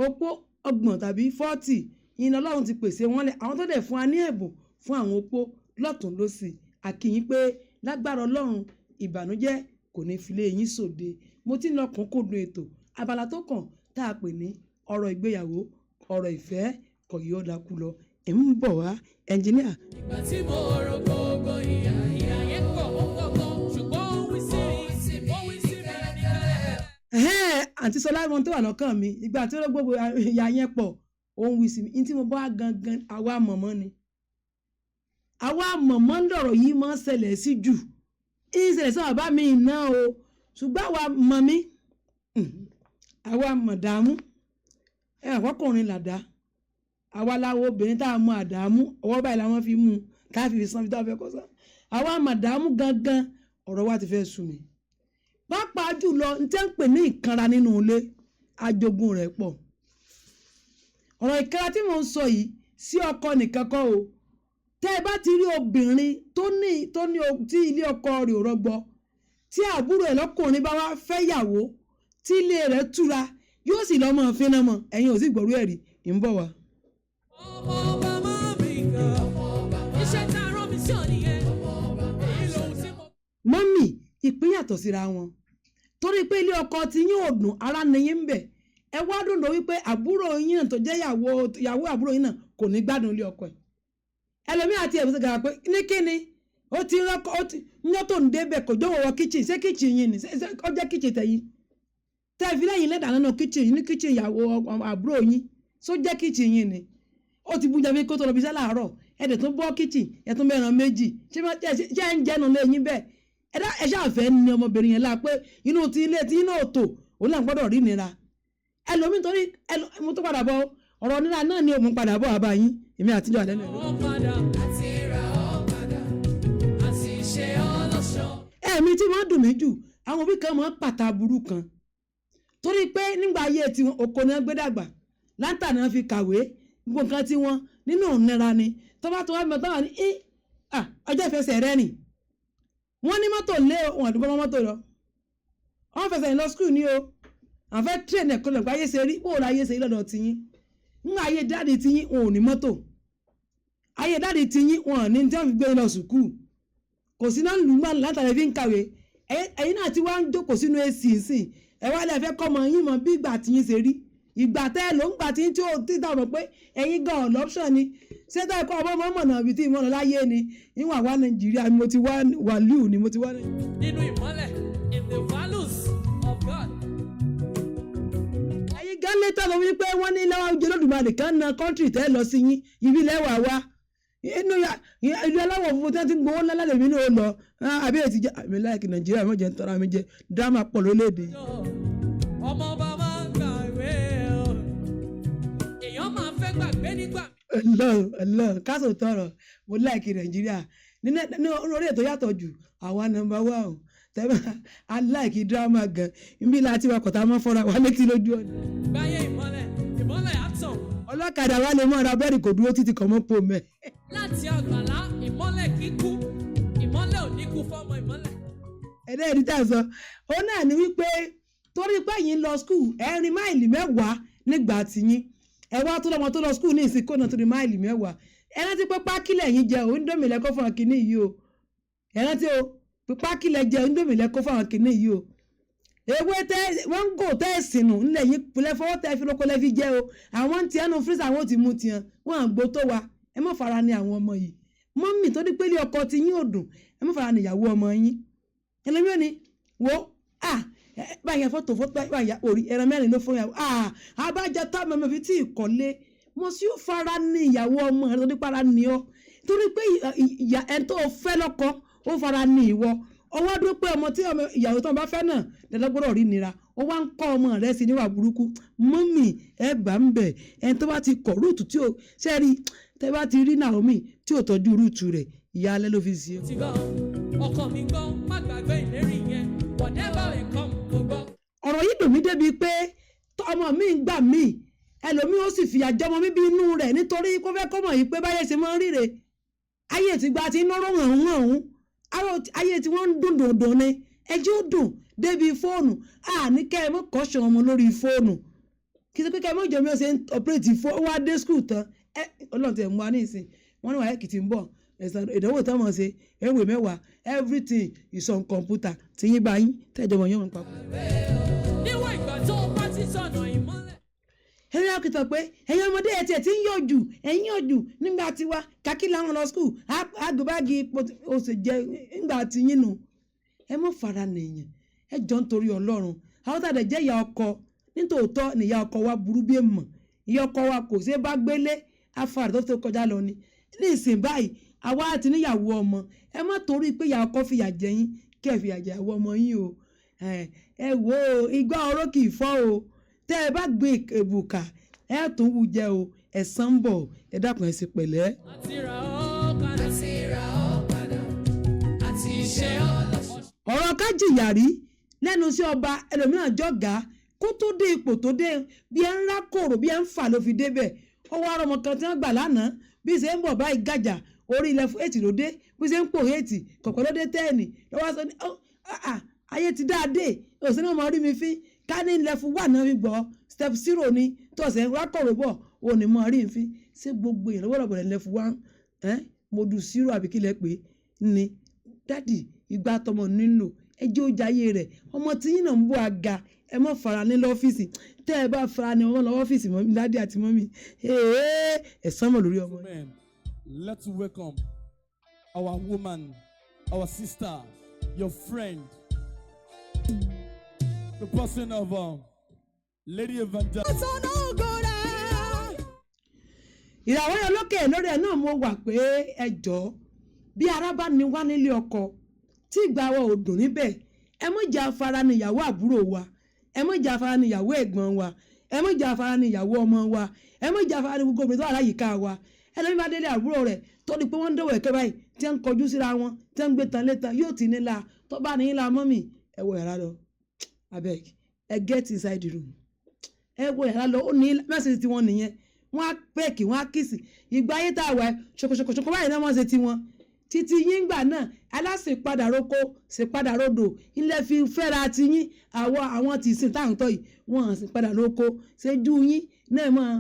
opó 30 tàbí 40 ìyìn Ọlọ́run ti pèsè wọn lẹ̀ àwọn tó dẹ̀ fún wa ní ẹ̀bùn fún àwọn opó lọ́tún lósì àkìyìn pé lágbára Ọlọ́run ìbànújẹ́ kò ní fi lé yín sòde. Mo ti ń lọ kúnkúndùn ètò abala tó kàn tá a pè ní ọ̀rọ̀ ìgbéyàwó ọ̀rọ̀ ìfẹ́ kò yí ó dákú lọ ẹ̀ ń bọ̀ wá ẹnjìníà. Ìgbà tí mo rò gbogbo ìyà yẹn pọ̀ ó gbọ́gbọ́ ṣùgbọ́n ó wí sí rẹ̀ níbẹ̀. Àǹtí Sọlá wọn tó wà lọ́kàn mi ìgbà tí ó gbogbo ìyá yẹn pọ̀ òun wí sí mi ní tí mo bá gangan àwa mọ̀mọ́ ni àwa mọ̀mọ́ ń dọ̀rọ̀ yìí máa ń ṣẹlẹ̀ sí jù ìṣẹ̀lẹ̀ sí bàbá mi iná o ṣùgbọ́n àwa mọ̀ mí àwa mọ̀dàmú ọkùnrin làdá àwa láwo obìnrin tá a mọ àdàmú ọwọ́ báyìí làwọn fi mú tá a fi san bí tá a fẹ́ kọ́ sá àwa mọ̀dàmú gangan ọ̀rọ̀ wa ti fẹ́ sú mi pàápàá jùlọ n tẹ́ ń pè ní ìkanra nínú ilé ajogun rẹ̀ pọ̀ ọ̀rọ̀ ìkanra tí mò ń sọ yìí sí ọkọ nìkan kọ́ o tẹ́ ẹ bá ti rí obìnrin tí ilé ọkọ rẹ̀ ò rọgbọ tí àbúrò ẹ̀ lọ́kùnrin bá wá fẹ́ yàwó tí ilé rẹ̀ túra yóò sì lọ́mọ fínà mọ́ ẹ̀yin ò sì gbọ́rú ẹ̀rí ń bọ̀ wá. Ọmọ ọba máa mi gan. Iṣẹ́ tá a rán mi sí òní yẹn. Èyí lòun tí mo. mọ́mì ìpín yàtọ̀ síra wọn torí pé ilé ọkọ tí yín ò dùn ara nìyí ń bẹ̀ ẹ wá dùn lórí pé àbúrò yín náà tó jẹ́ ìyàwó àbúrò yín náà kò ní gbádùn ilé ọkọ ẹ̀ ẹlòmíì àti ẹ̀bùsọ̀ gàrà pé ní kíni ó ti rọ́kọ̀ ó ti yán tó ń débẹ̀ kò jọ̀wọ́ wọ kíchìn ṣé kíchìn yín ni ó jẹ́ kíchìn tẹ̀yìn tẹ́ ẹ fi lẹ́yìn lẹ́dà nínú kíchìn ní kíchìn ìyàwó àbúrò yín só jẹ́ kíchìn yín ni ó ti bújá bí kó tó lọ bí iṣẹ́ láàárọ̀ ẹ̀dẹ̀ tó bọ́ kíchìn ẹ̀ tó mẹ́ran méjì ṣé ẹ̀ ń jẹ́nu lé yín bẹ́ẹ̀ ẹ ṣáàfẹ́ ni ọmọbìnrin yẹn láà pé inú ti ilé tí iná òtò òun náà gbọ́dọ̀ rí nira ẹlòmíì torí mo tó padà bọ̀ ọ̀rọ̀ nira náà ni òun padà bọ̀ àbá yín èmi àtijọ́ àlẹ́ náà. Ọ̀kadà àti ra ọ̀kadà àti ṣe ọlọ́ṣọ́. ẹ̀mí tí wọ́n dùn mí jù àwọn òbí kan máa ń pàtà burú kan torí pé nígbà ayé tí oko ni wọ́n gbé dàgbà láńtà náà fi kàwé gbogbo nǹkan tí wọ́n nínú ìnira ni tọ́ba tó wá mẹ́ta wà ní ọjọ́ ìfẹsẹ̀ rẹ nì wọ́n ní mọ́tò lé ohun àdúgbò mọ́tò lọ wọ́n fẹsẹ̀ lọ skul ní o àwọn fẹ́ tírẹ̀nì ẹ̀kọ́ lọ́gbà ayé ṣe rí bóòlù ayé ṣe rí lọ́dọ̀ tiyín nígbà ayé dáàdi tiyín wọn ò ní mọ́tò ayé dáàdi tiyín wọn ò ní tí wọ́n fi gbé lọ sùkúù kò sí náà lù máa látàrí fi ń kàwé ẹ̀yin náà ti wá ń jókòó sínú èsì ìsìn ẹ wá lè fẹ́ kọ́ ọmọ yín mọ bí ìgbà tiyín ṣe rí ìgbà tẹ́ ẹ ló ń gbà tiyín tí ó ti dàrọ̀ pé ẹ̀yin gan ọ̀lọ́pṣọ̀n ni ṣé tá ẹ̀kọ́ ọmọ mọ̀nà ibi tí ìmọ̀nà láyé ni níwọ̀n wá Nàìjíríà mo ti wá wàlíù ni mo ti wá Nàìjíríà. Nínú ìmọ́lẹ̀ in the values of God. ẹ̀yin gan létà lọ wípé wọ́n ní lọ́wọ́ oúnjẹ Olódùmarè kan na kọ́ńtírì tẹ́ lọ sí yín ibi lẹ́wà wá inú ìlú aláwọ̀ funfun tí wọ́n ti ń gbowó ńlá lálẹ́ mi ní o lọ àbí èsì jẹ́ àmì láìkì Nàìjíríà mọ̀jẹ̀ ń tọ́ra mi jẹ dírámà pọ̀ lólédè. Ọmọ ọba máa ń gbàgbé o. Èèyàn máa fẹ́ gbàgbé nígbà. Ọlọ́run káṣọ tọrọ mo láìkì Nàìjíríà ní orí ètò yàtọ̀ jù àwa nọ́mbà wà o tẹ́lẹ̀ aláìkì dírámà gan níbi láti wakọ̀ tá a mọ́ fọ́ra wa létí lójú ọ̀nà. Gbáyé ìmọ́lẹ̀ àtàn. ọlọ́kadà wa lè mọ́ ara bẹ́ẹ̀rì kò dúró títí kọ́ mọ́ pò mẹ́. Láti àgbàlá ìmọ́lẹ̀ kíkú ìmọ́lẹ̀ ò ní kú fọ́mọ ìmọ́lẹ̀. ẹ̀dá ẹ̀rí tá a sọ ó náà ní wípé torí pé yín lọ skul ẹ̀rin máìlì 10 nígbà tiyín ẹ wá tó lọ́mọ tó lọ skul ní ìsìnkú náà torí máìlì 10 ẹ rántí pé pákílẹ̀ yín jẹ òǹdómì lẹ́kọ́ fún akínní yìí o ẹ rántí o pé pákílẹ̀ jẹ òǹdómì lẹ́kọ́ fún akínní yìí o ewé tẹ wọ́n ń gò tẹ́ ẹ̀sìn nù ńlẹ̀ yín pilẹ̀ fọwọ́ tẹ́ fi lóko lẹ́fi jẹ́ o àwọn ti ẹnu fírísà àwọn ò ti mú tiẹ̀ wọ́n à ń gbó tó wa ẹ má fara ní àwọn ọmọ yìí mọ́mì tó ní pélé ọkọ ti yín ò dùn ẹ má fara ní ìyàwó ọmọ yín ẹlẹ́mìí ò ní wo báyìí fọ́tò báyìí orí ẹran mẹ́rin ló fún yàwó abájá táwọn ọmọ fi tí ìkọ́lé mo sì ń fara ní ìyàwó ọmọ rẹ tó ní para ní ọ torí pé ìyá ẹni tó fẹ́ lọ́kọ ó fara ní ìwọ ọwọ́ dúró pé ọmọ tí ìyàwó tó ń bá fẹ́ náà lẹ́lọ́gbọ́dọ̀ rí nira ó wá ń kọ́ ọmọ rẹ̀ sí níwà burúkú mọ́mì ẹ gbà ń bẹ̀ ẹni tó bá ti kọ̀ rúùtù tí ò ṣe rí tẹ́ bá ti rí Naomi tí ò tọ́jú rúùtù rẹ̀ ìyá alẹ́ ló fi sí ọ. ti gbọ́ ọkọ mi gbọ́ má gbàgbé ìlérí yẹn whatever will come mo gbọ́. ọ̀rọ̀ yìí dùn mí débi pé ọmọ mi ń gbà mí ẹlòmíì ó sì fìyà jọmọ mi bí inú rẹ̀ nítorí kó fẹ́ kọ́mọ̀ yìí pé báyẹ̀ ṣe máa ń ríre ayé ti gba ti ń lọ́rọ̀ hàn ayé tí wọ́n ń dùn dùn ni ẹjọ́ dùn débi fóònù àní kẹ́ ẹ mọ́ kọ́ṣọ́ ọmọ lórí fóònù kí ṣe pé kẹ́ ẹ mọ́ ìjọba ẹ ṣe ń ọ̀pẹ́rẹ́tì fóònù wá dé skul tán ọlọ́run tẹ̀ mú wa ní ìsìn wọ́n ní wàá kìtì ń bọ̀ ìdánwò tán mọ̀ ṣe ewé mẹ́wàá everything is on computer tí yín bá yín tẹ́jọba yín wọn papọ̀. níwọ̀n ìgbà tó o bá ti sọ̀nà ìmọ́lẹ̀. ẹ̀rí àkìtàn pé ẹ̀yin ọmọdé ẹ̀ tiẹ̀ ti ń yọ̀jù ẹ̀yin yọ̀jù nígbà tiwa kákí làwọn lọ skul àgùbági oṣù jẹ nígbà tí yín nù ẹ mọ̀ fara nìyẹn ẹ jọ ń torí ọlọ́run àwọn tàdé jẹ́ ìyá ọkọ nítòótọ́ ni ìyá ọkọ wa burú bí èèmọ̀ ìyá ọkọ wa kò ṣeé bá gbélé afárá tó kọjá lọ ni ní ìsìn báyìí àwa ti níyàwó ọmọ ẹ má torí pé ìyá ọkọ fìyà jẹ yín kẹ́ ẹ fìyà jẹ àwọn ọmọ yín o ẹ wò ó igbá oró kì í fọ́ o tẹ́ ẹ bá gbé èbùkà ẹ tún wù jẹ o ẹ̀san ń bọ̀ ẹ dákun ẹ sì pẹ̀lẹ́. àti ra ọ́ padà àti ṣe ọ́ lọ́ṣọ́. ọ̀rọ̀ ká jìyà rí lẹ́nu sí ọba ẹlòmíràn jọ̀gá kó tó dé ipò tó dé bí ẹ ń rákòrò bí ẹ ń fà ló fi débẹ̀ ọwọ́ ara ọmọ kan tí wọ́n gbà lánàá bí ṣe ń bọ̀ báyìí gàjà orí ilẹ̀ fún 8 ló dé bí ṣe ń pò 8 kọ̀kọ́ ló dé 10 lọ́wọ́ sọ ní ayé ti dáadé òsínà ọmọ rí mi fín ká ní ilẹ̀ fún 1 náà fi gbọ́ step 0 ni tọ̀sẹ̀ rákòrò bọ̀ ò ní mọ̀ rí mi fín ṣé gbogbo èèyàn lọ́wọ́ lọ́bọ̀rẹ̀ ilẹ̀ fún 1 mo dù 0 àbí kílẹ̀ pé ní dádì ìgbà tọmọ nílò ẹjọ́ jayé rẹ̀ ọmọ tí yín náà ń bọ̀ àga ẹ mọ̀ fara ní lọ́fíìsì tẹ́ ẹ bá fara ní ọmọ lọ́wọ́ ọ́fíìsì mọ́mí dádì àti mọ́mí ẹ̀san mọ̀ lórí ọmọ yẹn. Let's welcome our woman, our sister, your friend, the person of Lady Evangelist. ìràwọ̀ yẹn lókè lórí ẹ̀ náà mo wà pé ẹ jọ̀ọ́ bí ara bá ní wá nílé ọkọ tí ìgbà wa ò dùn níbẹ̀ ẹ mọ̀ jẹ́ afárá ni ìyàwó àbúrò wa ẹ mọ̀ jẹ́ afárá ni ìyàwó ẹ̀gbọ́n wa ẹ mọ̀ jẹ́ afárá ni ìyàwó ọmọ wa ẹ mọ̀ jẹ́ afárá ni gbogbo obìnrin tó wà láyìíká wa ẹlẹ́ni bá délé àbúrò rẹ̀ tó di pé wọ́n ń dẹ̀wọ̀ ẹ̀kẹ́ báyìí tí wọ́n ń kọjú síra wọn tí wọ́n ń gbé tan létan yóò ti nílà tó bá ní nílà mọ́mì ẹ wọ yàrá lọ abeg ẹ get inside the room ẹ wọ yàrá lọ ó ní mẹ́sẹ̀sì tiwọn nìyẹn wọ́n á pẹ́ẹ̀kì wọ́n á kìsì ìgbà ayé tá a wà ṣokoṣokoṣoko báyìí náà wọ́n ṣe tiwọn títí yín gbà náà aláṣèpadà roko ṣèpadà rodò ilẹ̀ fi fẹ́ra ti yín àwọn tí ìsìn táwọn tọ́ yìí wọ́n sì padà roko ṣẹ́jú yín náà máa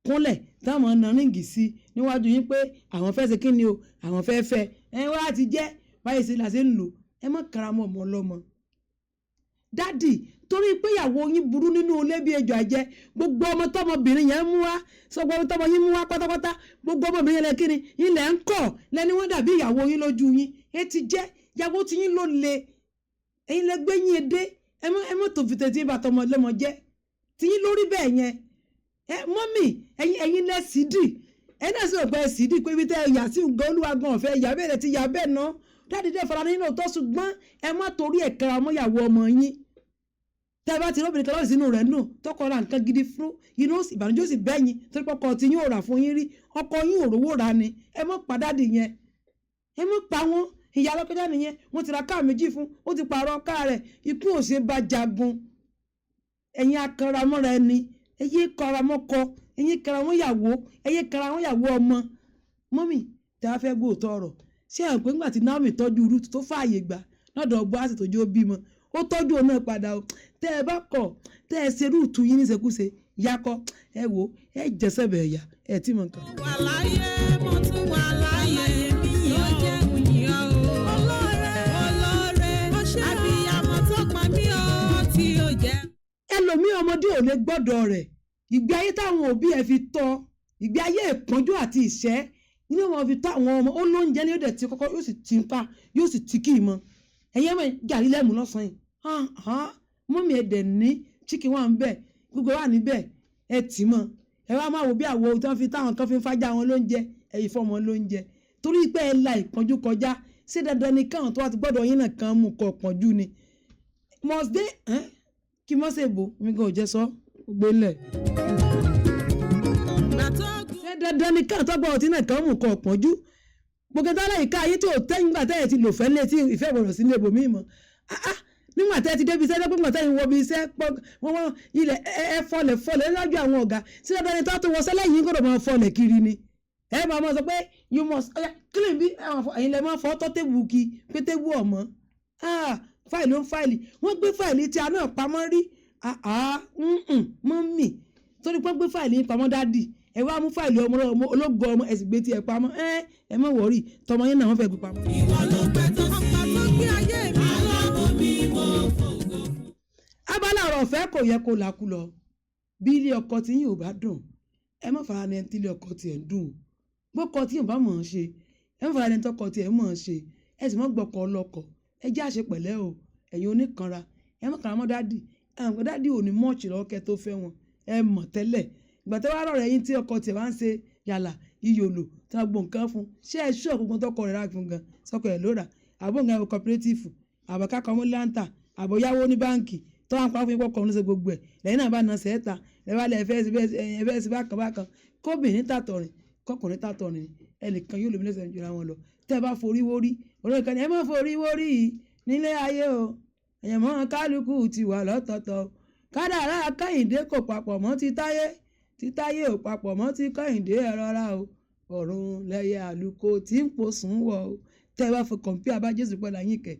kúnlẹ̀ táwọn náà ríǹgì sí níwájú yín pé àwọn fẹ́ ṣe kí ni o àwọn fẹ́ fẹ́ ẹ wá ti jẹ́ báyìí ṣe là ṣe ń lò ẹ má karamọ́ ọmọ ọlọ́mọ. dádì torí pé ìyàwó yín burú nínú ilé bí ejò àjẹ́ gbogbo ọmọ tọmọbìnrin yẹn mú wá sọgbọ ọmọ tọmọ yín mú wá pátápátá gbogbo ọmọbìnrin yẹn lẹ kí ni ilẹ̀ ń kọ̀ lẹ́ni wọ́n dàbí ìyàwó yín lójú yín ẹ ti jẹ́ ìyàwó tí yín ló le ẹ̀yin lẹ gbé yín edé ẹ mọ́ tó fi tètè bàtọ́ ọmọ lọ́mọ jẹ́ tí yín lórí bẹ́ẹ̀ yẹn mọ́mì ẹ̀yin lẹ sídì ẹ̀ náà sì rò pé sídì pé ibi tẹ́ ẹ̀yà sí nǹkan olúwa gan ọ̀fẹ́ ìyá bẹ́ẹ̀ ti yà bẹ́ẹ̀ ná dáàdì dẹ́ fara nínú ọ̀tọ̀ ṣùgbọ́n ẹ má torí ẹ̀ kẹra ọmọ ìyàwó ọmọ yín tẹ́ ẹ bá ti rọ́bìnrin kan lọ́ọ̀sì sínú rẹ̀ nù tọkọ ra nǹkan gidi fún inú ìbànújẹ́ sì bẹ́yìn torí pé ọkọ tí yín ò rà fún yín rí ọkọ yín ò rówó ra ni ẹ mọ́ pa dáàdì yẹn ẹ mọ́ pa wọ́n ìyá alákọjá nìyẹn wọ́n ti ra káà méjì fún ó ti pààrọ̀ káà rẹ̀ ikú ò ṣe bá jagun ẹ̀yin akaramọ́ra ẹni ẹ̀yin karamọ́kọ ẹ̀yin karamọ́yàwó ẹ̀yin karamọ́yàwó ọmọ mọ́mì tẹ́ wá fẹ́ gbóòótọ́ ọ̀rọ̀ ṣé ẹ̀ pé ńgbà tí Naomi tọ́jú Ruth tó fààyè gbà lọ́dọ̀ ọgbọ́n àti tòjú ó bímọ ó tọ́jú òun náà padà o tẹ́ ẹ bá kọ̀ tẹ́ ẹ ṣe Ruth yín níṣekúṣe yakọ ẹ wò ẹ jẹsẹ̀ bẹ̀ ẹ̀yà ẹ tí mọ̀ nǹkan. wà láyé mo tún wà láyé mi yóò jẹ́ òyìnbó olóore àbíyamọ tó pa mí ó tí ó jẹ́. ẹlòmíì ọmọdé ò lè gbọ́dọ̀ rẹ̀ ìgbé ayé táwọn òbí ẹ̀ fi tọ́ ìgbé ayé ìpọ́njú àti ìṣẹ́ nínú wọn fi tọ́ àwọn ọmọ ó lóúnjẹ ní òde tí kọ́kọ́ yóò sì ti ń pa yóò sì ti kì í mọ ẹ̀yẹ́ mọ̀ gàrí lẹ́mú lọ́sàn-án yìí mọ́mí ẹ̀dẹ̀ ní chicken wà ń bẹ̀ gbogbo wà níbẹ̀ ẹ̀ tì mọ́ ẹ wá máa wò bí àwo tí wọ́n fi táwọn kan fi ń fájà wọn lóúnjẹ ẹ̀yìn fọ́mọ lóúnjẹ torí pé ẹ la ìpọ́njú kọjá ṣé dandan ni káwọn tó wá ti gbọ́dọ̀ yín náà kan mú kọ pọ́njú ni must they kí mọ́ ṣe bò mí gan ò jẹ́ sọ gbé lẹ̀ ṣé dandan ni káwọn tó gbọ́dọ̀ tí náà kan mú kọ pọ́njú gbogbo tá láyìíká ayé tí ò tẹ́yìn gbà tẹ́yẹ̀ ti lò fẹ́ lé tí ìfẹ́ ìbọ̀rọ̀ sí ilé ibòmíì mọ́ nígbà tẹ́ ti débi iṣẹ́ lọ́pọ̀ nígbà tẹ́yìn wọ bí iṣẹ́ wọ́n ilẹ̀ ẹ fọlẹ̀ lọ́jọ́ àwọn ọ̀gá sí dandan ni tó wọ sẹ́lẹ̀ yìí gbọ́dọ̀ máa fọlẹ̀ kiri ni ẹ máa sọ pé you must clean bí ẹ̀yin lè máa fọ́ tọ́ tébù kí pé tébù ọ̀mọ́ fáìlì ó ń fáìlì wọ́n gbé fáìlì tí a náà pamọ́ rí mọ́mì torí pé gbé fáìlì pamọ́ dádì ẹ wá mú fáìlì ọmọ ológo ọmọ ẹ sì gbé tí ẹ pamọ́ ẹ má wọrí tọmọ yẹn náà wọ́n fẹ́ gbé pamọ́. ìwọ ló pẹ́ tó ọ̀pá tó gbé ayé mi aláwọ̀ mi mọ́ fògo. abala ọ̀rọ̀ ọ̀fẹ́ kò yẹ kó làkú lọ bí ilé ọkọ tí yín ò bá dùn ẹ má fara ní ẹni tí ilé ọkọ tiẹ̀ ń dùn gbọ́kọ tí yín ò bá mọ̀ ọ́n ṣe ẹ má fara ní ẹni tọkọ tiẹ̀ mọ̀ ọ́n ṣe ẹ sì mọ́ gbọ́kọ ọlọ́kọ ẹ jẹ́ àṣepẹ̀lẹ́ o ẹ̀yin oníkanra ẹ má kàrà mọ́ dádì àwọn dádì ò ní mọ́ọ̀chì lọ́wọ́ kẹ́ tó fẹ́ wọn ẹ mọ̀ tẹ́lẹ̀ ìgbà tẹ́ wá rọ̀ rẹ̀ yín tí ọkọ tiẹ̀ wá ń ṣe yàlà iyòlò tí wọ́n gbọ́ nǹkan fún ṣé ẹ ṣú ọ̀gbọ́n tọkọ rẹ̀ rà fún gan sọkọ ẹ̀ lóra àbọ̀ nǹkan ẹ̀wọ̀ cooperative àbọ̀kákọ̀ mọ́ láǹtà àbọ̀yáwó ní báǹkì tó wà ń pa fún yín pọ̀kọ̀ ní gbogbo ẹ̀ lẹ́yìn náà bá na sẹ́ẹ̀ta lẹ́wà lẹ́ fẹ́ sí bákan kóbìnrin tàtọ̀rìn kọkùnrin tàtọ̀rìn ẹnìkan yóò lómi lẹ́sẹ̀ jura wọn lọ tẹ́ ẹ bá forí wórí olóyè kan ní ẹ má forí wórí nílé ayé o ẹ̀yàn mọ́ kálukú ti wà lọ́tọ̀ọ̀tọ̀ kádàrá Kẹ́hìndé kò papọ̀ mọ́ ti táyé ò papọ̀ mọ́ ti Kẹ́hìndé ẹ rọra o ọ̀run lẹ́yẹ àlùkò tí ń posùn wọ̀ o tẹ́ ẹ bá fọ kọ̀ǹpí abájésù pẹ̀lú àyìnkẹ́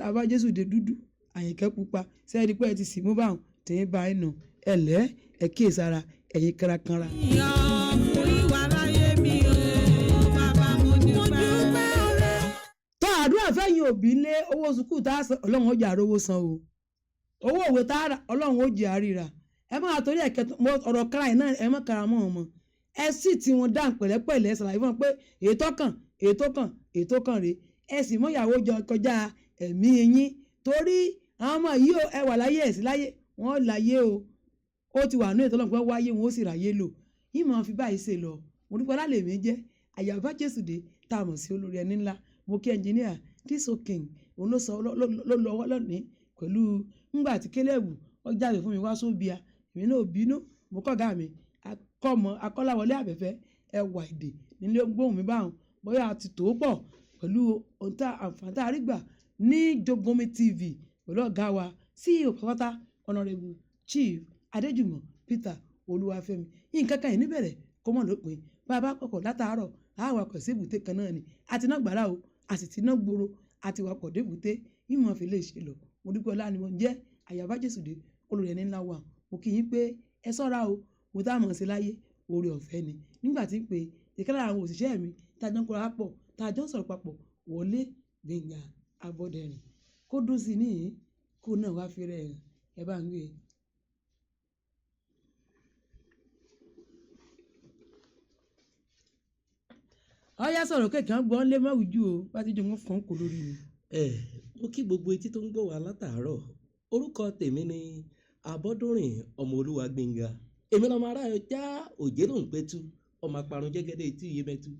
abájésù dé dúdú àyìnkẹ́ pupa sẹ́ẹ̀dí pé ẹ ti sì mú báwọn tí ń bá ẹnu ẹ̀lẹ́ ẹ̀ kíyèsára ẹ̀yin kanra. ìyá fún ìwà láyé mi o bàbá mo dúpẹ́ ọ̀rẹ́. tọ́ àdúrà fẹ́yìn òbí lé owó sùkúù tá a san ọlọ́run ó jà rówó san o owó òwe tá a rà ọlọ́run ó jẹ́ àríra ẹ máa torí ẹ̀kẹ́ ọ̀rọ̀ kára ẹ̀ náà ẹ má kara mọ́ ọmọ ẹ sì tí wọn dá pẹ̀lẹ́pẹ̀lẹ́ ṣàlàyé fún wọn pé ètò kan rèé ẹ sì mọ ìyàwó jọ kọjá ẹ̀mí yín torí àwọn ọmọ yìí ó ẹ wà láyé ẹ̀ sí láyé wọ́n láyé o ó ti wà ní ètò ọlọ́run pé wáyé wọn ó sì ráyé lò yìí máa fi báyìí ṣe lọ mo dúpẹ́ lálẹ́ mi jẹ́ àyàbá jésù dé tá a mọ̀ sí olórí ẹni ńlá mo kí ẹnjìníà dísò king òun ló sọ ló lọ ọwọ́ lónìí pẹ̀lú ńgbà tí kélébù ó jáde fún mi wá sóbíà èmi náà bínú mo kọ́ ọ̀gá mi akọ́láwọlé àbẹ̀fẹ́ ẹwà èdè nílé gbóhùn mi báwọn bóyá a ti tó pọ̀ pẹ̀lú ohun tá àǹfààní tá a rí gbà ní Jogomi TV pẹ̀lú ọ̀gá wa CEO pátá honourable chief adéjùmọ̀ peter olúwafẹ́mi nǹkan kan yìí níbẹ̀rẹ̀ kó mọ̀ lópin bá a bá kọ̀kọ̀ látàárọ̀ àwọn akọ̀ sí èbúté kan náà ni àti náà gbàrà o àti tí náà gbòòrò àti wakọ̀ débùté ìmọ̀ fi lè ṣe lọ mo dúpẹ́ ọlá ni mo jẹ́ àyàbá jésù dé olórí ẹni ńlá wa mo kì í pé ẹ ṣọ́ra o mo tá a mọ̀ sí láyé oore ọ̀fẹ́ ni nígbà tí ń pe ìkẹ́lẹ́ àwọn òṣìṣẹ́ mi tájọ́ ń kóra pọ̀ tájọ́ ń sọ̀rọ̀ papọ̀ wọlé gbẹ̀ngà abọ́dẹ̀rìn kó dún sí ní kó náà wá fi rẹ̀ ẹ bá ń gbé e. ọyá sọ̀rọ̀ kéèké gbọ́n lé mọ́wùjú o bá ti jọ wọ́n fọ́n kò lórí mi. mo kí gbogbo etí tó ń gbọ́ wá látàárọ̀ orúkọ tèmi ni Abọ́dúnrìn ọmọ olúwa gbẹ̀ngà èmi lọ́mọ ará ọjà òjé ló ń pẹ́tù ọmọ aparun jẹ́gẹ́dẹ́ etí iye mẹ́tù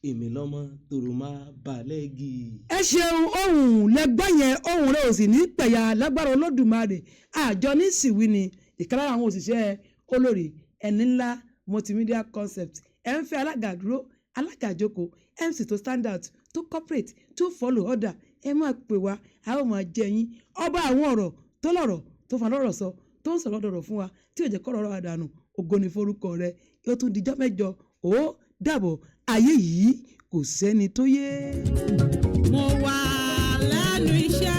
èmi lọ́mọ tòrò máa balẹ̀ gì. ẹ ṣeun ohun lẹgbọ́n yẹn ohun rẹ ò sì ní pẹ̀yà lágbára olódùmarè àjọ ní sìwí ni ìkànnì àwọn òṣìṣẹ́ olórí ẹni ńlá multimedia concept ẹ̀ ń fẹ́ alága dúró alága àjókòó MC tó stand out tó corporate tó follow order ẹ máa pè wá a ó máa jẹ yín ọba àwọn ọ̀rọ̀ tó lọ́rọ̀ tó fa lọ́rọ̀ sọ tó ń sọ̀rọ̀ dọ̀rọ̀ fún wa tí ò jẹ́ kọ́ ọ̀rọ̀ àdànù ògo ni forúkọ rẹ̀ yóò tún dijọ́ mẹ́jọ ó dàbọ̀ ayé yìí kò sẹ́ni tó yé. mo wà lẹ́nu iṣẹ́